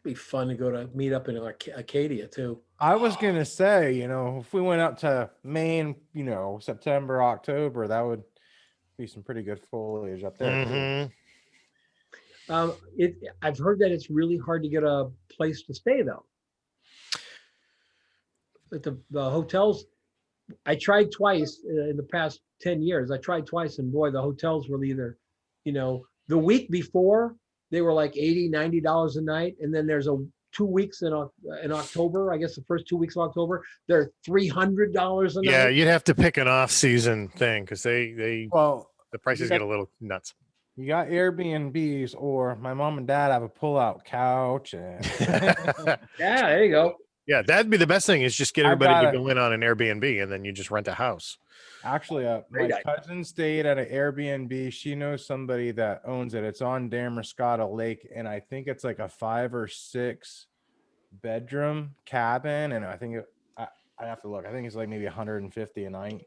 be fun to go to meet up in Acadia too. I was gonna say, if we went up to Maine, September, October, that would be some pretty good foliage up there. Mm-hmm. I've heard that it's really hard to get a place to stay though. At the hotels, I tried twice in the past 10 years. I tried twice, and boy, the hotels were either, the week before they were like $80-$90 a night, and then there's 2 weeks in October. I guess the first 2 weeks of October, they're $300 a night. Yeah, you'd have to pick an off-season thing because the prices get a little nuts. You got Airbnbs, or my mom and dad have a pull-out couch. And yeah, there you go. Yeah, that'd be the best thing is just get everybody to go in on an Airbnb, and then you just rent a house. Actually, my cousin stayed at an Airbnb. She knows somebody that owns it. It's on Damariscotta Lake, and I think it's like a 5 or 6 bedroom cabin. And I think I have to look. I think it's like maybe 150 a night.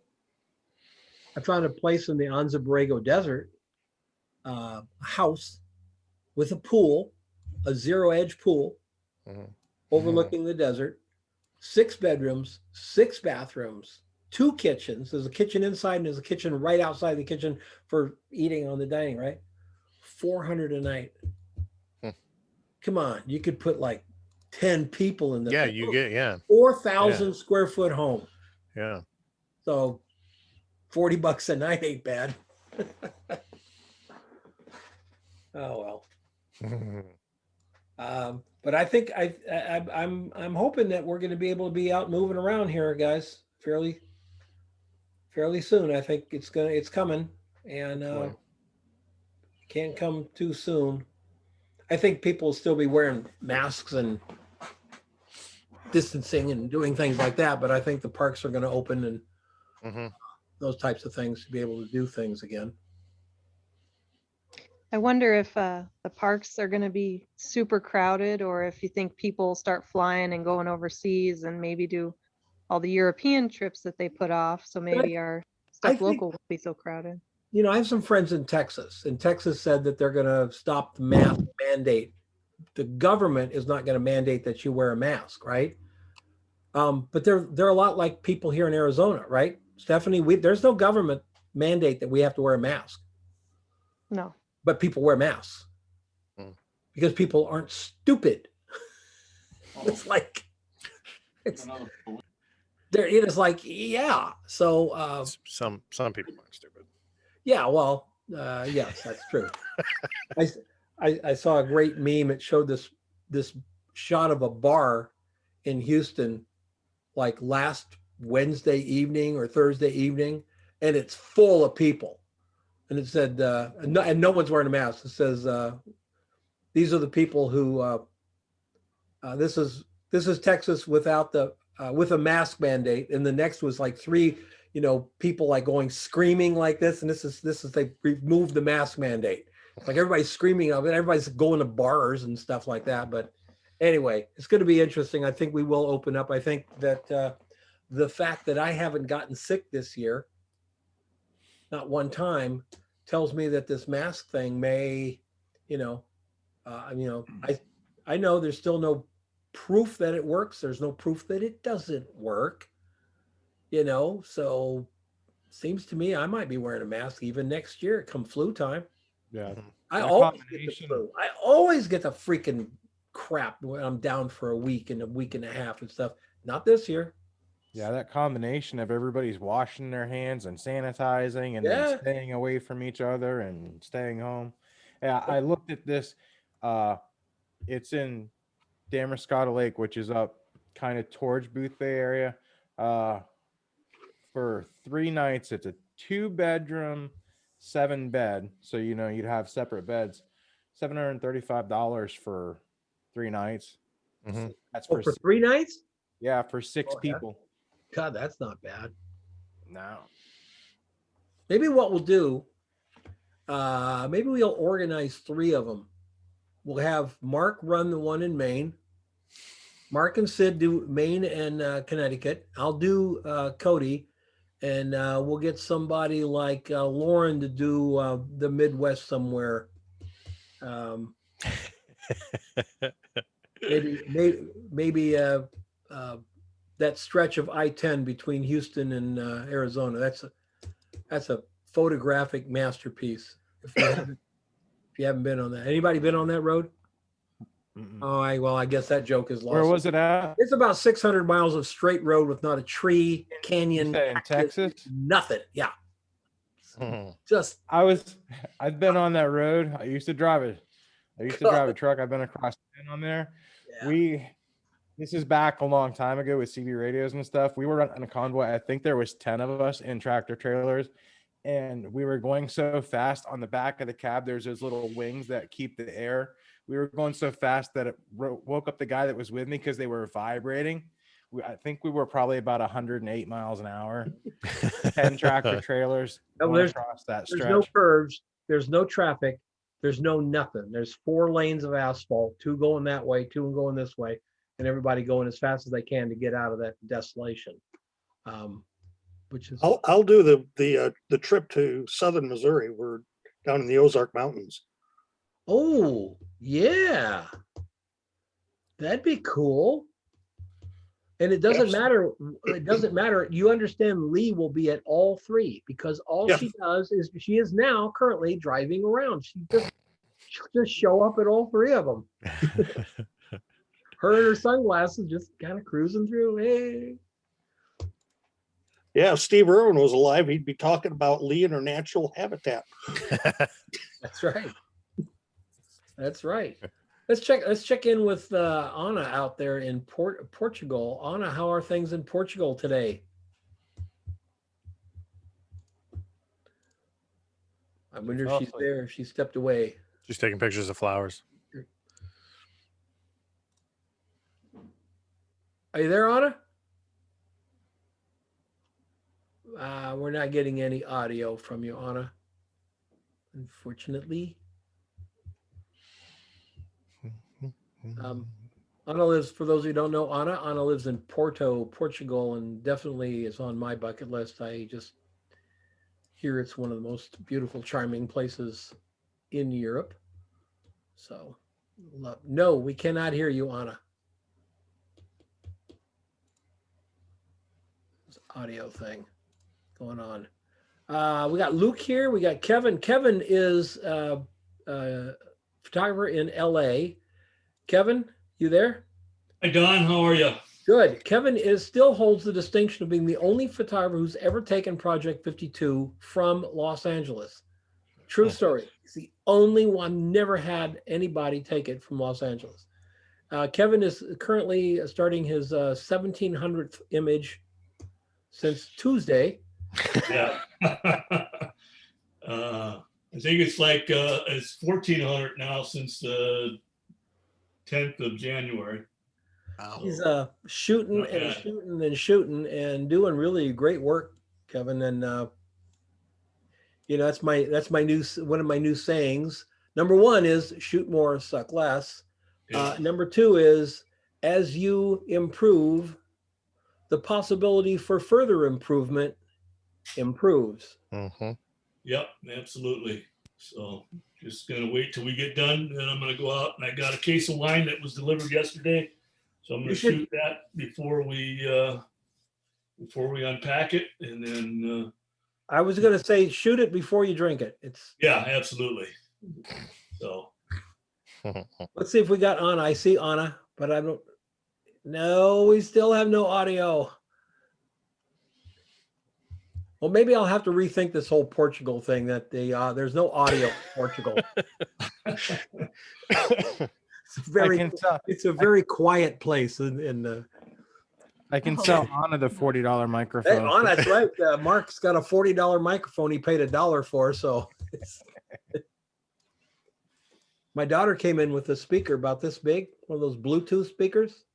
I found a place in the Anza Borrego Desert, a house with a pool, a zero-edge pool, overlooking the desert, 6 bedrooms, 6 bathrooms, 2 kitchens. There's a kitchen inside and there's a kitchen right outside the kitchen for eating on the dining, right? $400 a night. Come on, you could put like 10 people in the Yeah, you get 4,000 square foot home. Yeah. So $40 a night ain't bad. Oh well. But I think I'm hoping that we're going to be able to be out moving around here, guys, fairly soon. I think it's coming, and can't come too soon. I think people will still be wearing masks and distancing and doing things like that, but I think the parks are going to open and those types of things to be able to do things again. I wonder if the parks are going to be super crowded, or if you think people start flying and going overseas and maybe do all the European trips that they put off. So maybe our stuff local won't be so crowded. I have some friends in Texas, and Texas said that they're going to stop the mask mandate. The government is not going to mandate that you wear a mask, right? But they're a lot like people here in Arizona, right? Stephanie, there's no government mandate that we have to wear a mask. No. But people wear masks because people aren't stupid. It's like it is like, yeah. So some people aren't stupid. Yeah, well, yes, that's true. I saw a great meme. It showed this shot of a bar in Houston, like last Wednesday evening or Thursday evening, and it's full of people. And it said, and no one's wearing a mask. It says, these are the people who, this is Texas without with a mask mandate. And the next was like 3, people like going screaming like this. And this is they removed the mask mandate. It's like everybody's screaming of it. Everybody's going to bars and stuff like that. But anyway, it's going to be interesting. I think we will open up. I think that the fact that I haven't gotten sick this year, not one time, tells me that this mask thing may, I know there's still no proof that it works. There's no proof that it doesn't work. You know, so seems to me I might be wearing a mask even next year come flu time. Yeah. I That always get the combination- flu. I always get the freaking crap when I'm down for a week and a half and stuff. Not this year. Yeah, that combination of everybody's washing their hands and sanitizing and Yeah. then staying away from each other and staying home. Yeah, I looked at this. It's in Damascotta Lake, which is up kind of towards Boothbay area. For 3 nights, it's a 2-bedroom, 7-bed. So you know you'd have separate beds. $735 for 3 nights. Mhm. That's Oh, for 3 nights? yeah, for 6 Oh, yeah. people. God, that's not bad. No. Maybe what we'll do, maybe we'll organize 3 of them. We'll have Mark run the one in Maine. Mark and Sid do Maine and Connecticut. I'll do Cody, and we'll get somebody like Lauren to do the Midwest somewhere. Maybe that stretch of I-10 between Houston and Arizona. That's a photographic masterpiece. If you haven't been on that, anybody been on that road? Oh, well, I guess that joke is lost. Where was it at? It's about 600 miles of straight road with not a tree, canyon, In Texas? nothing. Yeah, Mhm. just I've been on that road. I used to drive it. I used to drive a truck. I've been across on there. yeah. This is back a long time ago with CB radios and stuff. We were on a convoy. I think there was 10 of us in tractor trailers, and we were going so fast. On the back of the cab, there's those little wings that keep the air. We were going so fast that it woke up the guy that was with me because they were vibrating. I think we were probably about 108 miles an hour. 10 tractor trailers going across that stretch. There's no curves. There's no traffic. There's no nothing. There's 4 lanes of asphalt, 2 going that way, 2 going this way, and everybody going as fast as they can to get out of that desolation. Which is I'll do the trip to southern Missouri. We're down in the Ozark Mountains. Oh, yeah. That'd be cool. And it doesn't matter. It doesn't matter. You understand Lee will be at all 3 because all she does is she is now currently driving around. She'll just show up at all 3 of them. Her and her sunglasses just kind of cruising through. Hey. Yeah, if Steve Irwin was alive, he'd be talking about Lee and her natural habitat. That's right. That's right. Let's check in with Anna out there in Portugal. Anna, how are things in Portugal today? I wonder if she's there, if she stepped away. She's taking pictures of flowers. Are you there, Anna? We're not getting any audio from you, Anna. Unfortunately. Anna lives, for those who don't know, Anna lives in Porto, Portugal, and definitely is on my bucket list. I just hear it's one of the most beautiful, charming places in Europe. So, no, we cannot hear you, Anna. This audio thing going on. We got Luke here. We got Kevin. Kevin is a photographer in LA. Kevin, you there? Hi, Don. How are you? Good. Kevin still holds the distinction of being the only photographer who's ever taken Project 52 from Los Angeles. True story. He's the only one, never had anybody take it from Los Angeles. Kevin is currently starting his 1700th image since Tuesday. Yeah. I think it's like it's 1400 now since the 10th of January. He's shooting and shooting and doing really great work, Kevin. And that's my new one of my new sayings. Number 1 is shoot more, suck less. Yeah. Number 2 is as you improve, the possibility for further improvement improves. Mm-hmm. Yep, absolutely. So just gonna wait till we get done, then I'm gonna go out, and I got a case of wine that was delivered yesterday. So I'm gonna shoot that before we unpack it, and then I was going to say, shoot it before you drink it. yeah, absolutely. So Let's see if we got Anna. I see Anna, but I don't. No, we still have no audio. Well, maybe I'll have to rethink this whole Portugal thing. That there's no audio in Portugal. It's a very quiet place in the. I can sell Anna the $40 microphone. Hey, Anna, that's right. Mark's got a $40 microphone he paid $1 for. So my daughter came in with a speaker about this big, one of those Bluetooth speakers.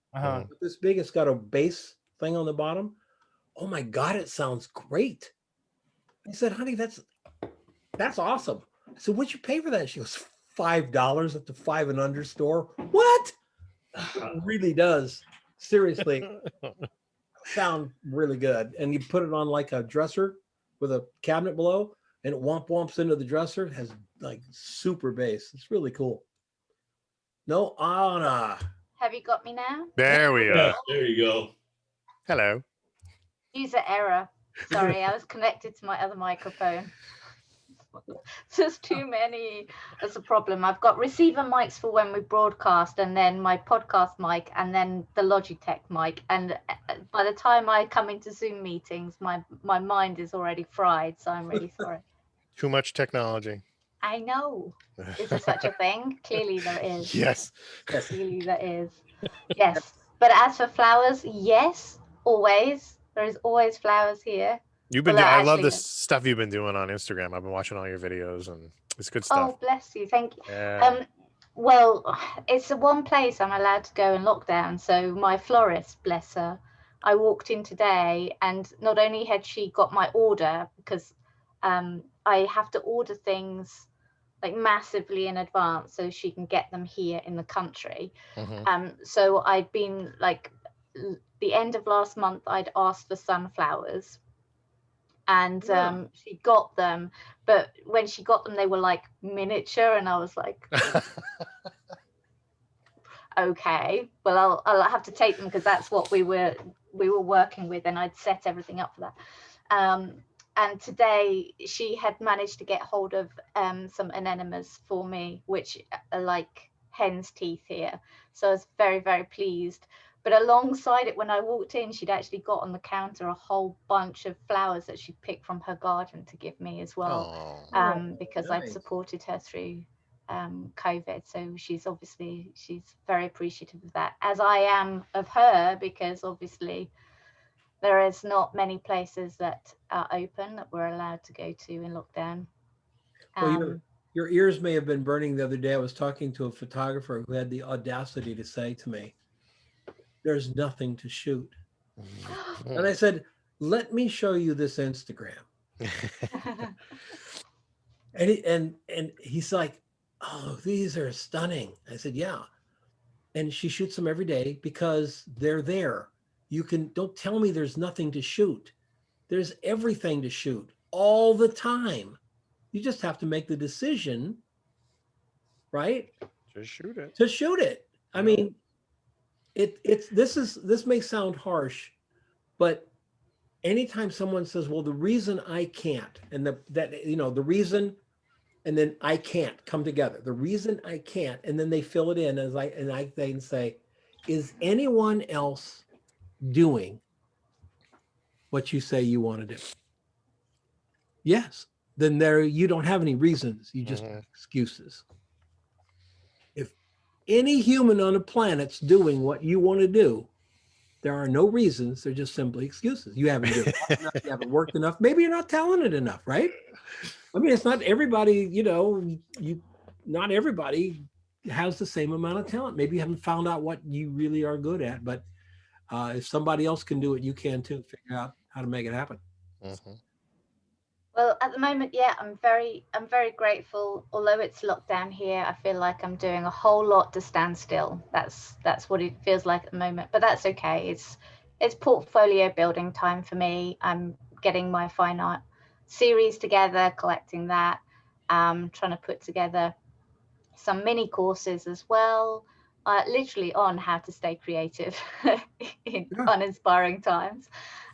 This big, it's got a bass thing on the bottom. Oh my God, it sounds great. I said, honey, that's awesome. I said, what'd you pay for that? She goes, $5 at the 5 and under store. What? It really does. Seriously, sound really good. And you put it on like a dresser with a cabinet below, and it womps into the dresser. It has like super bass. It's really cool. No, Anna. Have you got me now? There we are. yeah, there you go. Hello. User error. Sorry, I was connected to my other microphone. There's too many. That's a problem. I've got receiver mics for when we broadcast, and then my podcast mic, and then the Logitech mic. And by the time I come into Zoom meetings, my mind is already fried. So I'm really sorry. Too much technology. I know. Is there such a thing? Clearly there is. Yes. Clearly there is. Yes. But as for flowers, yes, always. There is always flowers here. I love this stuff you've been doing on Instagram. I've been watching all your videos, and it's good stuff. Oh, bless you. Thank you. Yeah. Well, it's the one place I'm allowed to go in lockdown. So my florist, bless her, I walked in today, and not only had she got my order, because I have to order things like massively in advance so she can get them here in the country. So I'd been like, the end of last month, I'd asked for sunflowers. And she got them, but when she got them, they were like miniature, and I was like, okay, well, I'll have to take them because that's what we were working with, and I'd set everything up for that. And today she had managed to get hold of some anemones for me, which are like hen's teeth here. So I was very, very pleased. But alongside it, when I walked in, she'd actually got on the counter a whole bunch of flowers that she'd picked from her garden to give me as well, because nice. I'd supported her through COVID. So she's very appreciative of that, as I am of her, because obviously there is not many places that are open that we're allowed to go to in lockdown. Well, your ears may have been burning the other day. I was talking to a photographer who had the audacity to say to me, there's nothing to shoot. And I said, let me show you this Instagram. and he's like, oh, these are stunning. I said, yeah. And she shoots them every day because they're there. Don't tell me there's nothing to shoot. There's everything to shoot all the time. You just have to make the decision, right? Just shoot it. To shoot it. I mean, this may sound harsh, but anytime someone says, well, the reason I can't, and the reason, and then I can't come together, the reason I can't, and then they fill it in and I then say, is anyone else doing what you say you want to do? Yes. Then you don't have any reasons. You just have excuses. Any human on the planet's doing what you want to do, there are no reasons. They're just simply excuses. You haven't done enough, you haven't worked enough. Maybe you're not talented enough, right? I mean, it's not everybody, not everybody has the same amount of talent. Maybe you haven't found out what you really are good at, but if somebody else can do it, you can too. Figure out how to make it happen. Well, at the moment, yeah, I'm very grateful. Although it's locked down here, I feel like I'm doing a whole lot to stand still. That's what it feels like at the moment, but that's okay. It's portfolio building time for me. I'm getting my fine art series together, collecting that. trying to put together some mini courses as well, literally on how to stay creative in uninspiring times,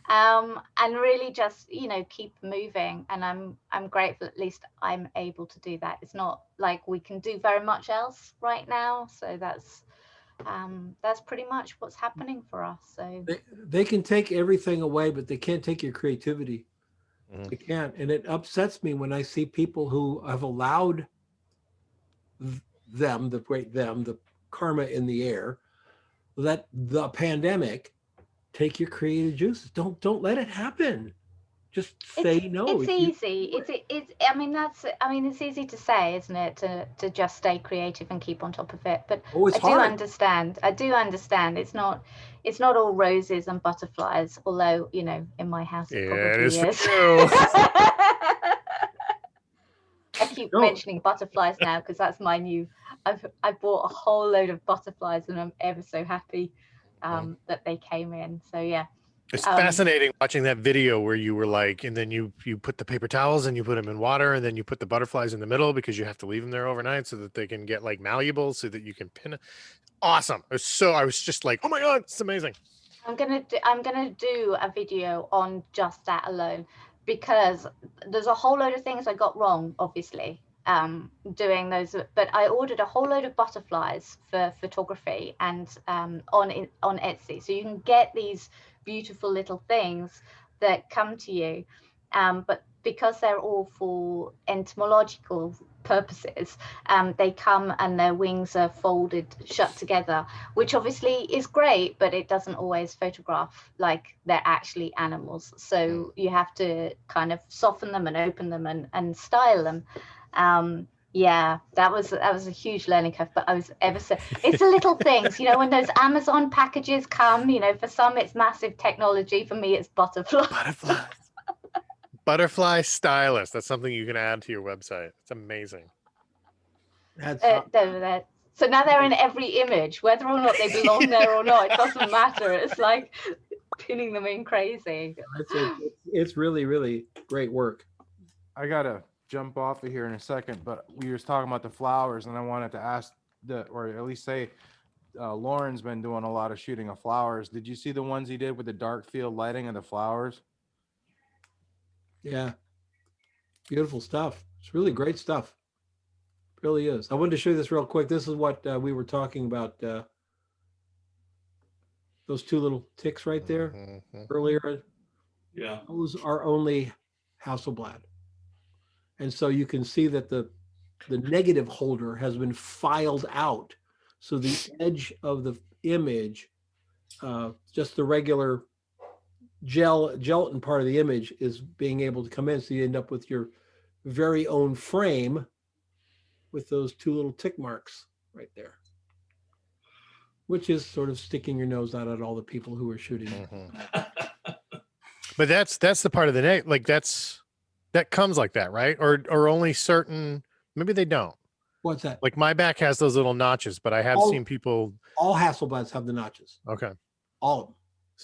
and really just, you know, keep moving. And I'm grateful at least I'm able to do that. It's not like we can do very much else right now, so that's pretty much what's happening for us. So they can take everything away, but they can't take your creativity. They can't. And it upsets me when I see people who have allowed the karma in the air, let the pandemic take your creative juices. Don't let it happen. Just say no. It's easy. It's it's easy to say, isn't it, to just stay creative and keep on top of it. But it's hard. I do understand. It's not all roses and butterflies, although, you know, in my house it probably is. I keep mentioning butterflies now because that's my new. I bought a whole load of butterflies and I'm ever so happy that they came in. So yeah. It's fascinating watching that video where you were like, and then you put the paper towels and you put them in water, and then you put the butterflies in the middle because you have to leave them there overnight so that they can get like malleable, so that you can pin it. Awesome. I was just like, oh my God, it's amazing. I'm gonna do a video on just that alone, because there's a whole load of things I got wrong, obviously, doing those, but I ordered a whole load of butterflies for photography and on Etsy, so you can get these beautiful little things that come to you, but because they're all for entomological purposes, they come and their wings are folded shut together, which obviously is great, but it doesn't always photograph like they're actually animals, so you have to kind of soften them and open them and style them. Yeah, that was a huge learning curve, but I was it's the little things, you know, when those Amazon packages come, you know, for some it's massive technology, for me it's butterflies. Butterfly stylist. That's something you can add to your website. It's amazing. So now they're in every image, whether or not they belong there or not, it doesn't matter. It's like pinning them in crazy. It's really, really great work. I gotta jump off of here in a second, but we were talking about the flowers, and I wanted to ask or at least say, Lauren's been doing a lot of shooting of flowers. Did you see the ones he did with the dark field lighting of the flowers? Yeah, beautiful stuff. It's really great stuff. It really is. I wanted to show you this real quick. This is what we were talking about. Those two little ticks right there earlier. Yeah, those are only Hasselblad. And so you can see that the negative holder has been filed out. So the edge of the image, just the regular gelatin part of the image is being able to come in. So you end up with your very own frame with those two little tick marks right there, which is sort of sticking your nose out at all the people who are shooting. But that's the part of the net, like that comes like that, right? Or only certain, maybe they don't. What's that? Like my back has those little notches, but I have seen people. All Hasselblads have the notches. Okay. All of them.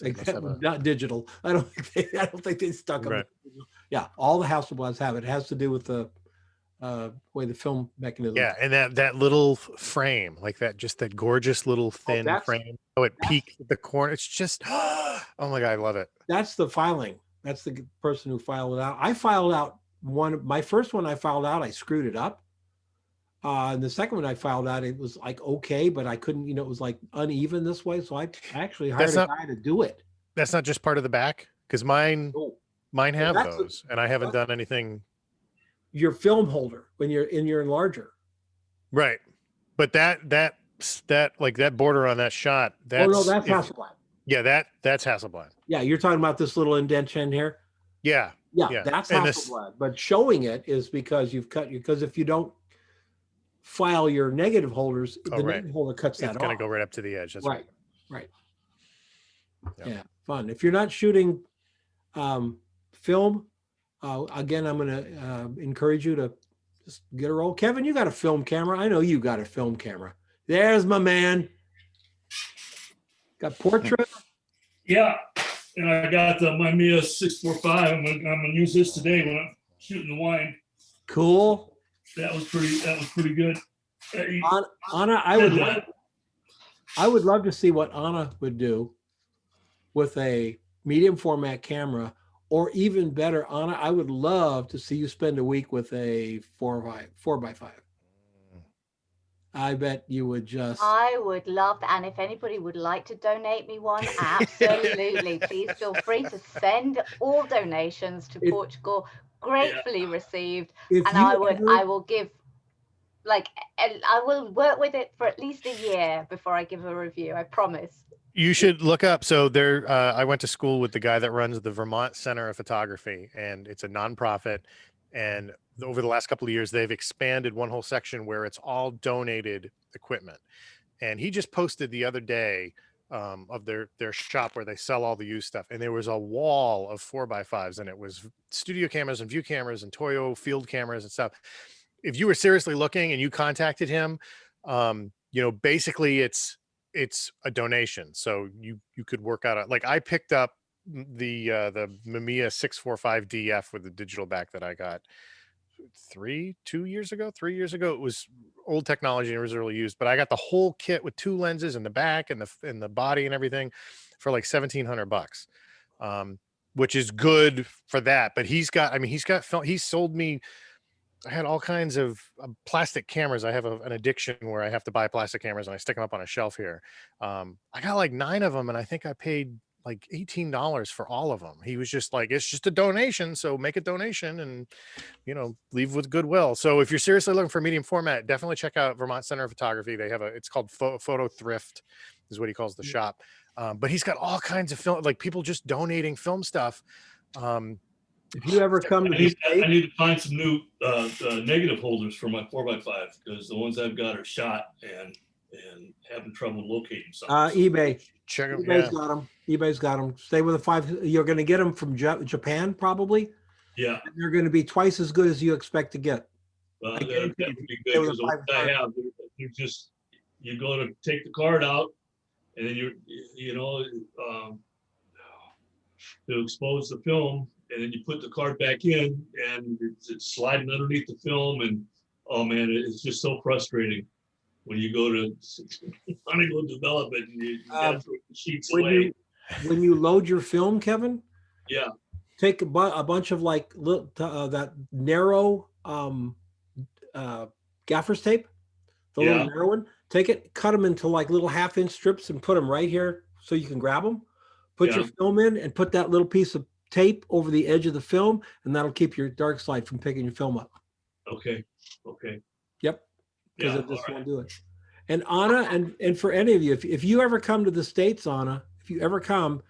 Except not digital. I don't think they stuck them. Right. Yeah, all the Hasselblads have it. It has to do with the way the film mechanism. Yeah, and that little frame, like that, just that gorgeous little thin frame. Oh, it peaks at the corner. It's just, oh my God, I love it. That's the filing. That's the person who filed it out. I filed out my first one I filed out, I screwed it up. And the second one I filed out, it was like, okay, but I couldn't, you know, it was like uneven this way. So I actually hired a guy to do it. That's not just part of the back? Because mine have those, and I haven't done anything. Your film holder when you're in your enlarger. Right. But that like that border on that shot, that's Hasselblad. Yeah, that's Hasselblad. Yeah, you're talking about this little indentation here? Yeah. Yeah, that's Hasselblad. But showing it is because because if you don't file your negative holders, negative holder cuts that off. It's going to go right up to the edge. That's right. Yeah, fun. If you're not shooting film, again, I'm going to encourage you to just get a roll. Kevin, you got a film camera. I know you got a film camera. There's my man. Got portrait. Yeah, and I got the Mamiya 645. I'm gonna use this today when I'm shooting the wine. Cool. that was pretty good. Anna, I would love to see what Anna would do with a medium format camera, or even better, Anna, I would love to see you spend a week with a 4x5. I bet you would just. I would love that. And if anybody would like to donate me one, absolutely. Please feel free to send all donations to Portugal. Gratefully received. And I will give, like, I will work with it for at least a year before I give a review. I promise. You should look up. So there, I went to school with the guy that runs the Vermont Center of Photography, and it's a nonprofit. And over the last couple of years, they've expanded one whole section where it's all donated equipment. And he just posted the other day of their shop where they sell all the used stuff. And there was a wall of 4x5s, and it was studio cameras and view cameras and Toyo field cameras and stuff. If you were seriously looking and you contacted him, you know, basically it's a donation. So you could work out like I picked up the Mamiya 645DF with the digital back that I got 3 years ago. It was old technology and it was really used, but I got the whole kit with 2 lenses in the back and the body and everything for like $1,700, which is good for that. But he's got film. He sold me. I had all kinds of plastic cameras. I have an addiction where I have to buy plastic cameras and I stick them up on a shelf here. I got like 9 of them, and I think I paid like $18 for all of them. He was just like, it's just a donation, so make a donation and, you know, leave with goodwill. So if you're seriously looking for medium format, definitely check out Vermont Center of Photography. They have it's called Photo Thrift is what he calls the shop. But he's got all kinds of film, like people just donating film stuff. If you ever come to I need to find some new negative holders for my 4x5, because the ones I've got are shot and having trouble locating something. eBay. Check them. eBay's got them. eBay's got them. Stay with a 5. You're going to get them from Japan, probably. Yeah. And they're going to be twice as good as you expect to get. That would be good, because the ones I have, you go to take the card out, and then to expose the film, and then you put the card back in, and it's sliding underneath the film, and oh man, it's just so frustrating when you go to want to go develop it and you got throw the sheets away. When you load your film, Kevin, take a bunch of like that narrow gaffer's tape, the little narrow one. Take it, cut them into like little 1/2-inch strips, and put them right here so you can grab them. Put your film in, and put that little piece of tape over the edge of the film, and that'll keep your dark slide from picking your film up. Okay. Yep. Because it just won't do it. And Anna, and for any of you, if you ever come to the States, Anna, if you ever come,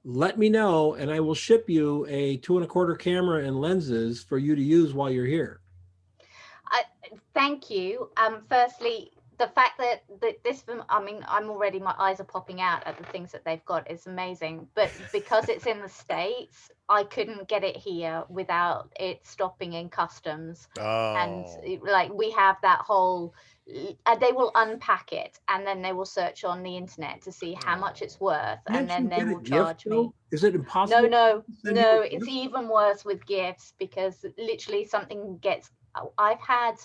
let me know, and I will ship you a 2 1/4 camera and lenses for you to use while you're here. Thank you. Firstly, the fact that this film, I mean, my eyes are popping out at the things that they've got is amazing. But because it's in the States, I couldn't get it here without it stopping in customs. And like we have that whole, they will unpack it, and then they will search on the internet to see how much it's worth, and then they will charge me. Is it impossible? No, it's even worse with gifts, because literally something gets. I've had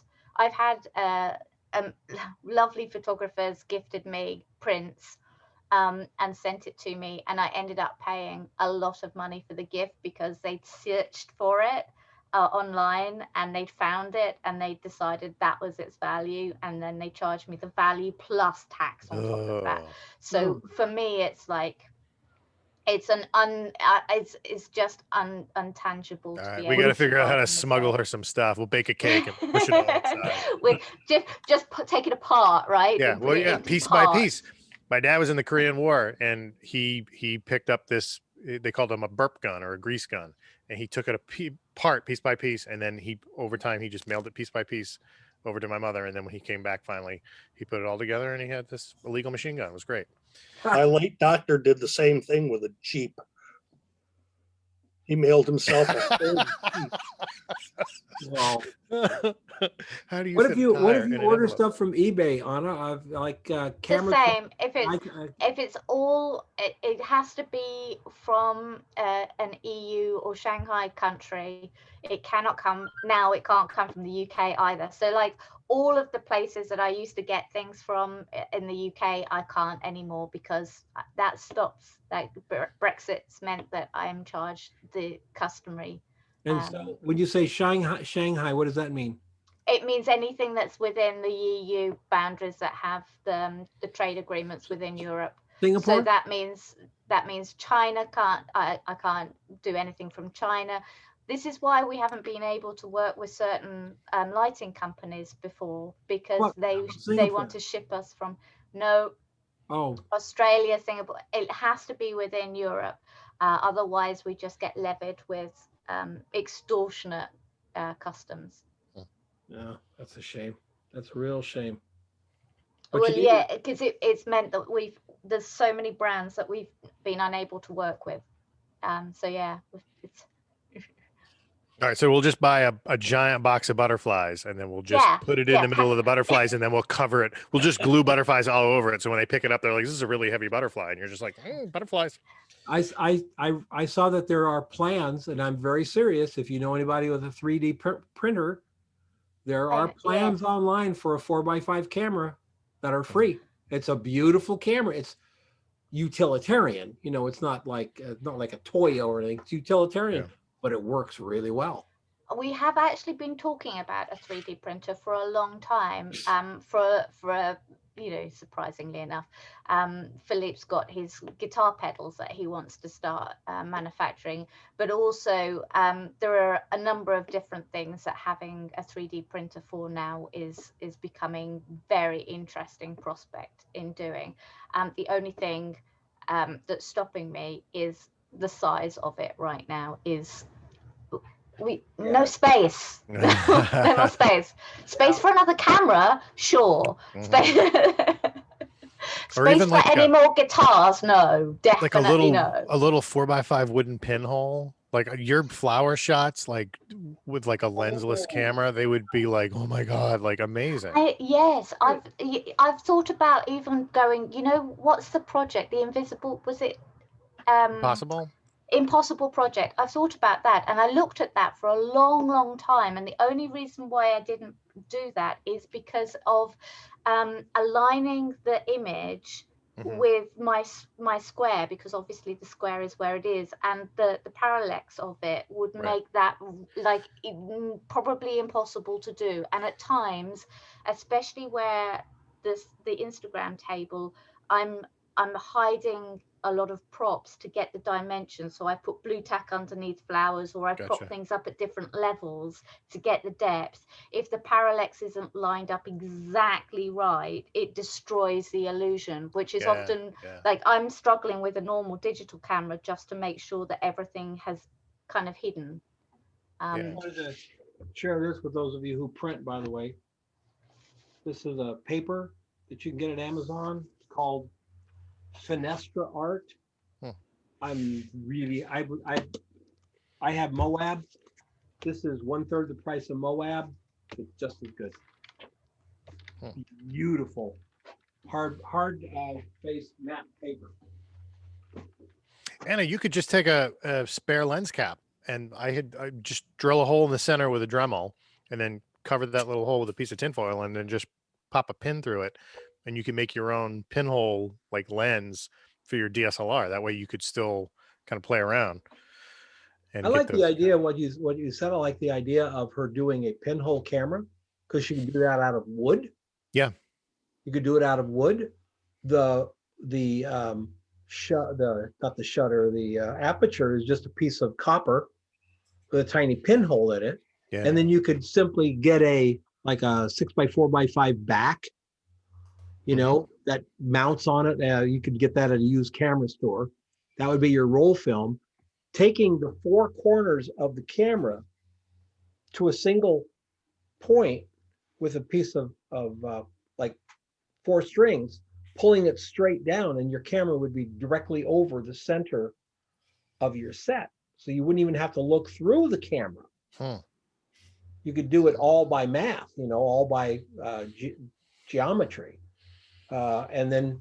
lovely photographers gifted me prints and sent it to me, and I ended up paying a lot of money for the gift because they'd searched for it online, and they'd found it, and they decided that was its value, and then they charged me the value plus tax on top of that. So for me, it's like it's just untangible. We got to figure out how to smuggle her some stuff. We'll bake a cake and push it all outside. Take it apart, right? Yeah, well, yeah, piece by piece. My dad was in the Korean War, and he picked up this. They called him a burp gun or a grease gun, and he took it apart piece by piece, and then over time he just mailed it piece by piece over to my mother, and then when he came back finally, he put it all together, and he had this illegal machine gun. It was great. My late doctor did the same thing with a Jeep. He mailed himself a whole Jeep. Well, How do you? What set if a you tire in an order envelope? stuff from eBay, Anna? Like camera. The same. If it's all, it has to be from an EU or Shanghai country. It cannot come now. It can't come from the UK either. So like all of the places that I used to get things from in the UK, I can't anymore because that stops. Like Brexit's meant that I am charged the customary. And so when you say Shanghai, what does that mean? It means anything that's within the EU boundaries that have the trade agreements within Europe. Singapore? So that means China can't. I can't do anything from China. This is why we haven't been able to work with certain lighting companies before, because they want to ship us from Australia, Singapore. It has to be within Europe. Otherwise, we just get levied with extortionate customs. Yeah, that's a shame. That's a real shame. Well, yeah, because it's meant that there's so many brands that we've been unable to work with. So yeah, it's. All right, so we'll just buy a giant box of butterflies, and then we'll just put it in the middle of the butterflies, and then we'll cover it. We'll just glue butterflies all over it. So when they pick it up, they're like, "This is a really heavy butterfly," and you're just like, "Butterflies." I saw that there are plans, and I'm very serious. If you know anybody with a 3D printer, there are plans online for a 4x5 camera that are free. It's a beautiful camera. It's utilitarian. You know, it's not like a toy or anything. It's utilitarian, but it works really well. We have actually been talking about a 3D printer for a long time. For surprisingly enough, Philippe's got his guitar pedals that he wants to start manufacturing, but also there are a number of different things that having a 3D printer for now is becoming very interesting prospect in doing. The only thing that's stopping me is the size of it right now. No space. No more space for another camera, sure. Space for like any more guitars, no, definitely no. A little 4x5 wooden pinhole, like your flower shots, like with like a lensless camera, they would be like, oh my god, like amazing. I've thought about even going, what's the project, the invisible, was it Impossible project. I've thought about that, and I looked at that for a long time, and the only reason why I didn't do that is because of aligning the image with my square, because obviously the square is where it is, and the parallax of it would make that like probably impossible to do. And at times, especially where the Instagram table, I'm hiding a lot of props to get the dimensions. So I put blue tack underneath flowers, or I prop things up at different levels to get the depth. If the parallax isn't lined up exactly right, it destroys the illusion, which is often like I'm struggling with a normal digital camera just to make sure that everything has kind of hidden. I wanted to share this with those of you who print, by the way. This is a paper that you can get at Amazon called Fenestra Art. I'm really, I have Moab. This is 1/3 the price of Moab. It's just as good. Beautiful, hard face matte paper. Anna, you could just take a spare lens cap, and I just drill a hole in the center with a Dremel, and then cover that little hole with a piece of tinfoil, and then just pop a pin through it, and you can make your own pinhole like lens for your DSLR. That way you could still kind of play around. And I like the idea of what you said. I like the idea of her doing a pinhole camera, because she can do that out of wood. Yeah, you could do it out of wood. The aperture is just a piece of copper with a tiny pinhole in it. Yeah. And then you could simply get a 6x4x5 back, that mounts on it. You could get that at a used camera store. That would be your roll film. Taking the four corners of the camera to a single point with a piece of like 4 strings, pulling it straight down, and your camera would be directly over the center of your set. So you wouldn't even have to look through the camera. you could do it all by math, all by geometry, and then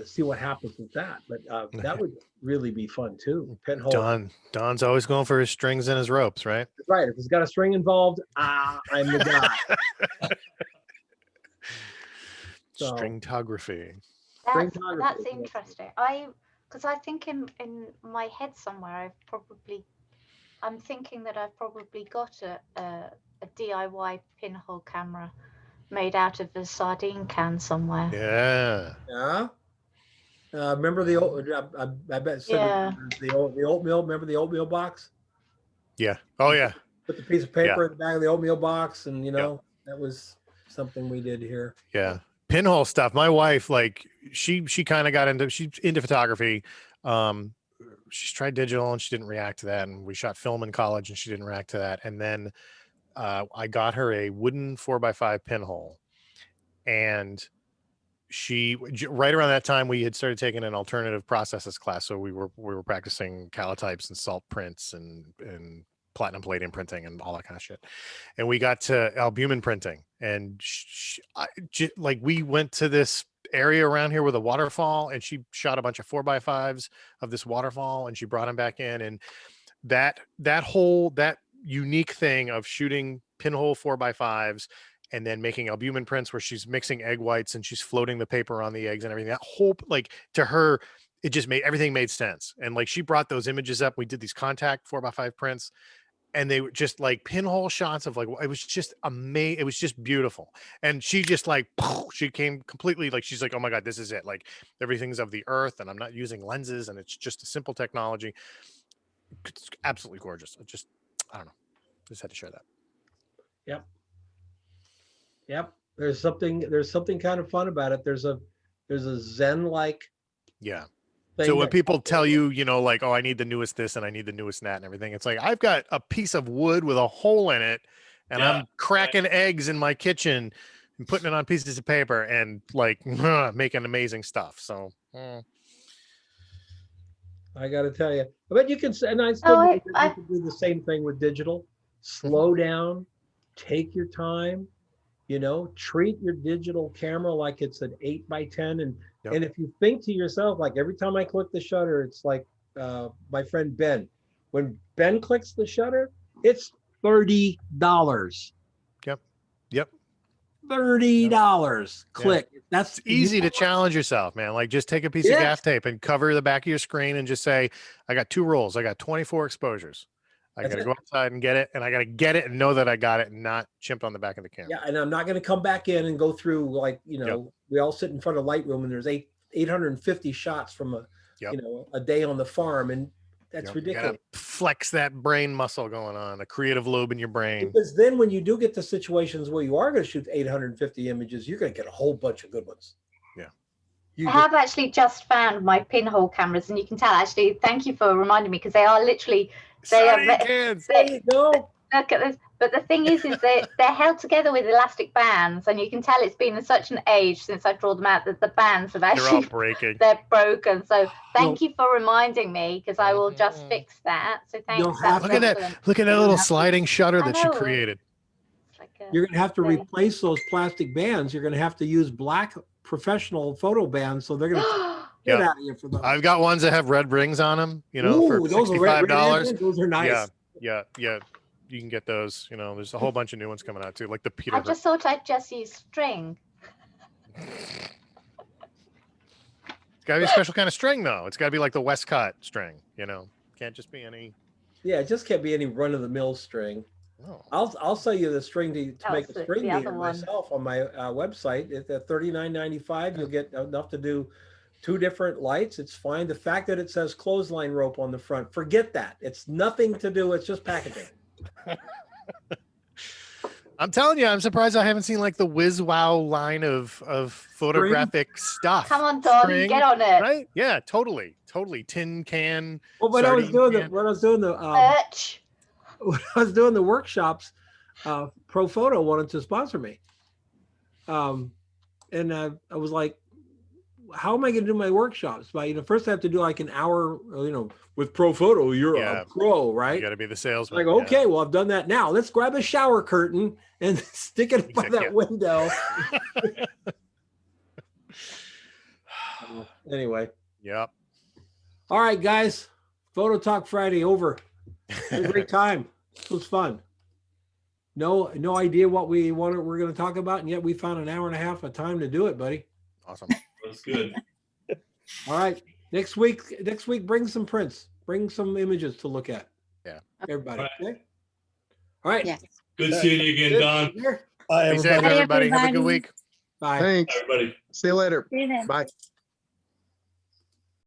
see what happens with that. But that would really be fun too. Pinhole. Don's always going for his strings and his ropes, right? Right. If it's got a string involved, I'm the guy. Stringtography. That's interesting. Because I think in my head somewhere, I'm thinking that I've probably got a DIY pinhole camera made out of a sardine can somewhere. Yeah. Remember the old? I bet. Yeah. The oatmeal. Remember the oatmeal box? Yeah. Oh yeah. Put the piece of paper in the back of the oatmeal box, and that was something we did here. Yeah. Pinhole stuff. My wife, like she kind of she's into photography. She's tried digital and she didn't react to that. And we shot film in college and she didn't react to that. And then I got her a wooden 4x5 pinhole, and she, right around that time, we had started taking an alternative processes class. So we were practicing calotypes and salt prints and platinum palladium printing and all that kind of shit. And we got to albumin printing, and like we went to this area around here with a waterfall, and she shot a bunch of 4x5s of this waterfall, and she brought them back in. And that unique thing of shooting pinhole 4x5s and then making albumin prints where she's mixing egg whites and she's floating the paper on the eggs and everything, that whole, like, to her, it just everything made sense. And like, she brought those images up. We did these contact 4x5 prints, and they were just like pinhole shots of, like, it was just amazing. It was just beautiful. And she just like, she came completely, like, she's like, oh my God, this is it. Like, everything's of the earth and I'm not using lenses and it's just a simple technology. It's absolutely gorgeous. I don't know. Just had to share that. Yep. There's something kind of fun about it. There's a Zen-like. Yeah. So when people tell you, like, oh, I need the newest this and I need the newest that and everything, it's like, I've got a piece of wood with a hole in it, and I'm cracking eggs in my kitchen and putting it on pieces of paper and like making amazing stuff. So I got to tell you, but you can, and I still you can do the same thing with digital. Slow down, take your time, treat your digital camera like it's an 8x10. And if you think to yourself, like, every time I click the shutter, it's like my friend Ben, when Ben clicks the shutter, it's $30. Yep. $30. Click. Yeah. That's easy to challenge yourself, man. Like, just take a piece of gaff tape and cover the back of your screen and just say, I got 2 rolls. I got 24 exposures. I got to go outside and get it, and I got to get it and know that I got it and not chimp on the back of the camera. Yeah, and I'm not going to come back in and go through, like, we all sit in front of Lightroom and there's 850 shots from a day on the farm, and that's ridiculous. You gotta flex that brain muscle going on, a creative lobe in your brain. Because then when you do get to situations where you are going to shoot 850 images, you're going to get a whole bunch of good ones. I have actually just found my pinhole cameras, and you can tell, actually, thank you for reminding me, because they are literally, there you go. Look at this. But the thing is they're held together with elastic bands, and you can tell it's been in such an age since I draw them out that the bands have actually, they're all breaking. They're broken. So thank you for reminding me, because I will just fix that. So thanks. Look at that little sliding shutter that she created. You're going to have to replace those plastic bands. You're going to have to use black professional photo bands, so they're going to get out of here for those. I've got ones that have red rings on them, for $65. Those are nice. Yeah. You can get those. There's a whole bunch of new ones coming out too, like the Peter. I just thought I'd just use string. It's got to be a special kind of string, though. It's got to be like the Westcott string. Can't just be any. Yeah, it just can't be any run-of-the-mill string. No. I'll sell you the string to make a string meter myself on my website. At $39.95, you'll get enough to do 2 different lights. It's fine. The fact that it says clothesline rope on the front, forget that. It's nothing to do. It's just packaging. I'm telling you, I'm surprised I haven't seen like the Whiz Wow line of photographic stuff. Come on, Don, get on it. Right? Yeah, totally. Tin can. Well, when I was doing the workshops, Pro Photo wanted to sponsor me, and I was like, how am I going to do my workshops? By, first I have to do like an hour, with Pro Photo, you're a pro, right? You got to be the salesman. Like, okay, well, I've done that. Now let's grab a shower curtain and stick it by that window. Anyway. Yep. All right, guys. Photo Talk Friday over. Had a great time. It was fun. No idea what we're going to talk about, and yet we found an hour and a half of time to do it, buddy. Awesome. That's good. All right. Next week, bring some prints. Bring some images to look at. Yeah. Everybody. All right. Okay. All right. Yeah. Good seeing you again, Don. Bye, Be safe, everybody. everybody. Have a good week. Bye. Thanks. Everybody. See you later. See you then. Bye.